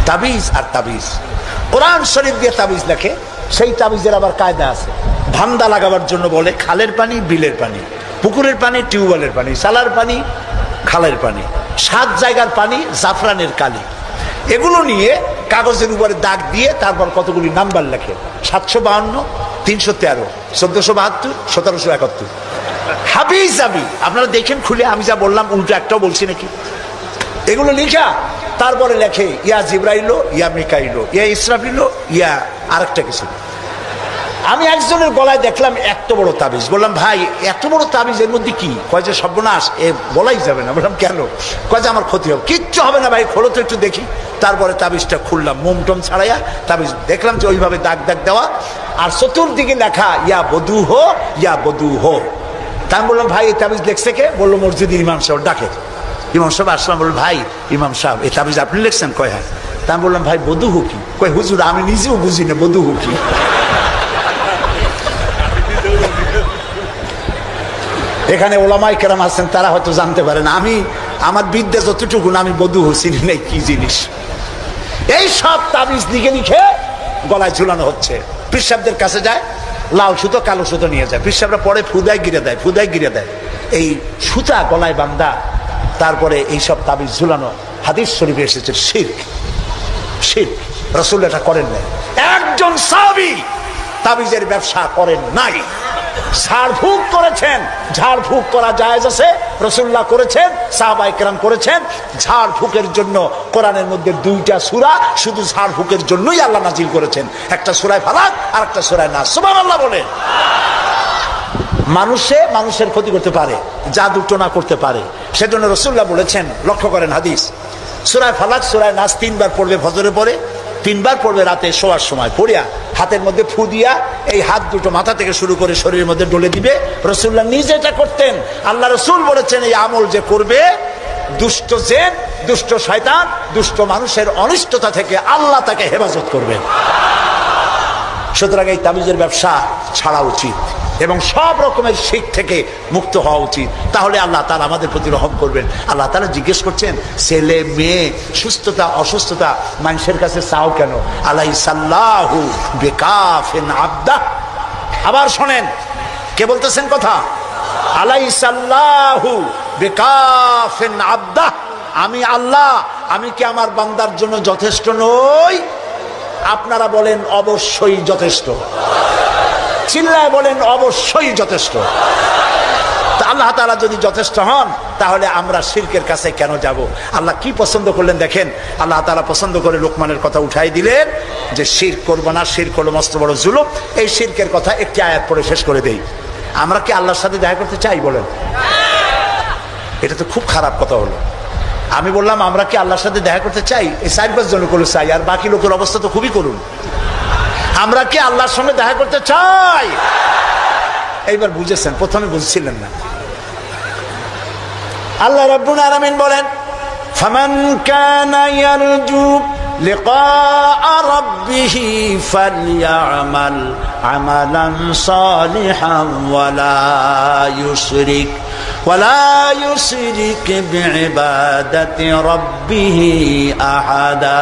তাবিজ। আর তাবিজ কোরআন শরীফ দিয়ে তাবিজ লেখে, সেই তাবিজের আবার কায়দা আছে। ধান্দা লাগাবার জন্য বলে খালের পানি, বিলের পানি, পুকুরের পানি, টিউবওয়েলের পানি, সালার পানি, খালের পানি, 7 জায়গার পানি, জাফরানের কালি, এগুলো নিয়ে কাগজের উপরে দাগ দিয়ে তারপর কতগুলি নাম্বার লেখে, 752, 313, 1472, 1771। হাবিজ যাবি আপনারা দেখেন খুলে, আমি যা বললাম উল্টো একটাও বলছি নাকি? এগুলো লিখা তারপরে লেখে ইয়া জিব্রাইল, ইয়া মিকাইল, ইয়া ইসরাফিল, ইয়া আরেকটা কিছু। আমি একজনের গলায় দেখলাম এত বড় তাবিজ, বললাম ভাই এত বড় তাবিজ এর মধ্যে কি? কয় যে সর্বনাশ, এ বলাই যাবে না। বললাম কেন? কয় যে আমার ক্ষতি হবে। কিচ্ছু হবে না ভাই, খোলো তো একটু দেখি। তারপরে তাবিজটা খুললাম, মোমটম ছাড়াইয়া তাবিজ দেখলাম যে ওইভাবে দাগ দাগ দেওয়া, আর চতুর্দিকে লেখা ইয়া বধু হো, ইয়া বধু হো। তা আমি বললাম ভাই এই তাবিজ লিখছে কে? বললো মসজিদের ইমাম সাহেব। ডাকে ইমাম সাহেব আসলাম, বলল ভাই ইমাম সাহেব এই তাবিজ আপনি লিখছেন? কয় হ্যাঁ। তা আমি বললাম ভাই বধু হো কি? কয় হুজুর আমি নিজেও বুঝি না বধু হো কি। এখানে ওলামাই কেরাম আছেন, তারা হয়তো জানতে পারেন, আমি আমার বিদ্যা যতটুকু আমি বধু চিনি নাই কি জিনিস। এই সব তাবিজ লিখে লিখে গলায় ঝুলানো হচ্ছে। পিসাবদের কাছে যায়, লাল সুতো কালো সুতো নিয়ে যায়, পিসাবরা পরে ফুদায় গিরে দেয়, ফুদায় গিরে দেয়। এই সুতা গলায় বান্ধা, তারপরে এই সব তাবিজ ঝুলানো। হাদিস শরীফে এসেছে শিরক। শিরক রাসূল এটা করেন নাই। একজন সাহাবী তাবিজের ব্যবসা করেন নাই। ঝাড়ফুঁক করেছেন, ঝাড়ফুঁক করা জায়েজ আছে, রাসূলুল্লাহ করেছেন, সাহাবায়ে কেরাম করেছেন। ঝাড়ফুঁকের জন্য কোরআনের মধ্যে 2টা সূরা শুধু ঝাড়ফুঁকের জন্যই আল্লাহ নাজিল করেছেন, একটা সূরা ফালাক আর একটা সূরা নাস। সুবহানাল্লাহ বলেন। মানুষের ক্ষতি করতে পারে, জাদু টোনা করতে পারে, সেজন্য রাসূলুল্লাহ বলেছেন, লক্ষ্য করেন হাদিস, সূরা ফালাক সূরা নাস 3 বার পড়বে ফজরে পড়ে, 3 বার পড়বে রাতে শোয়ার সময়। পড়িয়া হাতের মধ্যে ফু দিয়া এই হাত দুটো মাথা থেকে শুরু করে শরীরের মধ্যে ডলে দিবে। রাসূলুল্লাহ নিজে এটা করতেন। আল্লাহ রাসূল বলেছেন এই আমল যে করবে, দুষ্ট জিন, দুষ্ট শয়তান, দুষ্ট মানুষের অনিষ্টতা থেকে আল্লাহ তাকে হেফাজত করবেন। সুতরাং এই তাবিজের ব্যবসা ছাড়া উচিত এবং সব রকমের শিরক থেকে মুক্ত হওয়া উচিত। তাহলে আল্লাহ তাআলা আমাদের প্রতি রহম করবেন। আল্লাহ তাআলা জিজ্ঞেস করছেন, ছেলে মেয়ে সুস্থতা অসুস্থতা মানুষের কাছে চাও কেন? আলাইসাল্লাহু বিকাফিন আবদা। আবার শোনেন কে বলতেছেন কথা, আলাইসাল্লাহু বিকাফিন আবদা। আমি আল্লাহ, আমি কি আমার বান্দার জন্য যথেষ্ট নই? আপনারা বলেন অবশ্যই যথেষ্ট। চিল্লায় বলেন অবশ্যই যথেষ্ট। আল্লাহ তাআলা যদি যথেষ্ট হন তাহলে আমরা শিরকের কাছে কেন যাব? আল্লাহ কি পছন্দ করলেন দেখেন। আল্লাহ তাআলা পছন্দ করে লোকমানের কথা উঠাই দিলেন যে শিরক করবো না, শিরক হলো মস্ত বড় জুলুম। এই শিরকের কথা একটি আয়াত পড়ে শেষ করে দেই। আমরা কি আল্লাহর সাথে দেখা করতে চাই বলেন? এটা তো খুব খারাপ কথা হলো। আমি বললাম আমরা কি আল্লাহর সাথে দেখা করতে চাই? এই 4-5 জন করে চাই, আর বাকি লোকের অবস্থা তো খুবই করুন। আমরা কি আল্লাহর সঙ্গে দেখা করতে চাই? এইবার বুঝেছেন, প্রথমে বুঝছিলেন না। আল্লাহ রাব্বুল আলামিন বলেন, ফামান কানা ইয়ারজু লিকা রাব্বিহি ফালইআমাল আমালান সালিহান ওয়ালা ইউশরিক বিইবাদাতি রাব্বিহি আহাদা।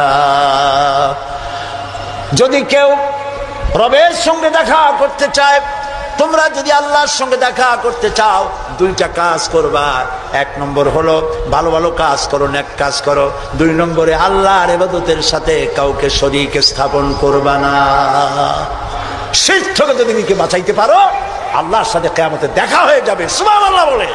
যদি কেউ রবের সঙ্গে দেখা করতে চায়, তোমরা যদি আল্লাহর সঙ্গে দেখা করতে চাও 2টা কাজ করবা। 1 নম্বর হলো ভালো ভালো কাজ করো, নেক কাজ করো। 2 নম্বরে আল্লাহর ইবাদতের সাথে কাউকে শরীক স্থাপন করবা না। শিরক থেকে যদি নিজেকে বাঁচাইতে পারো আল্লাহর সাথে কিয়ামতে দেখা হয়ে যাবে। সুবহানাল্লাহ বলে।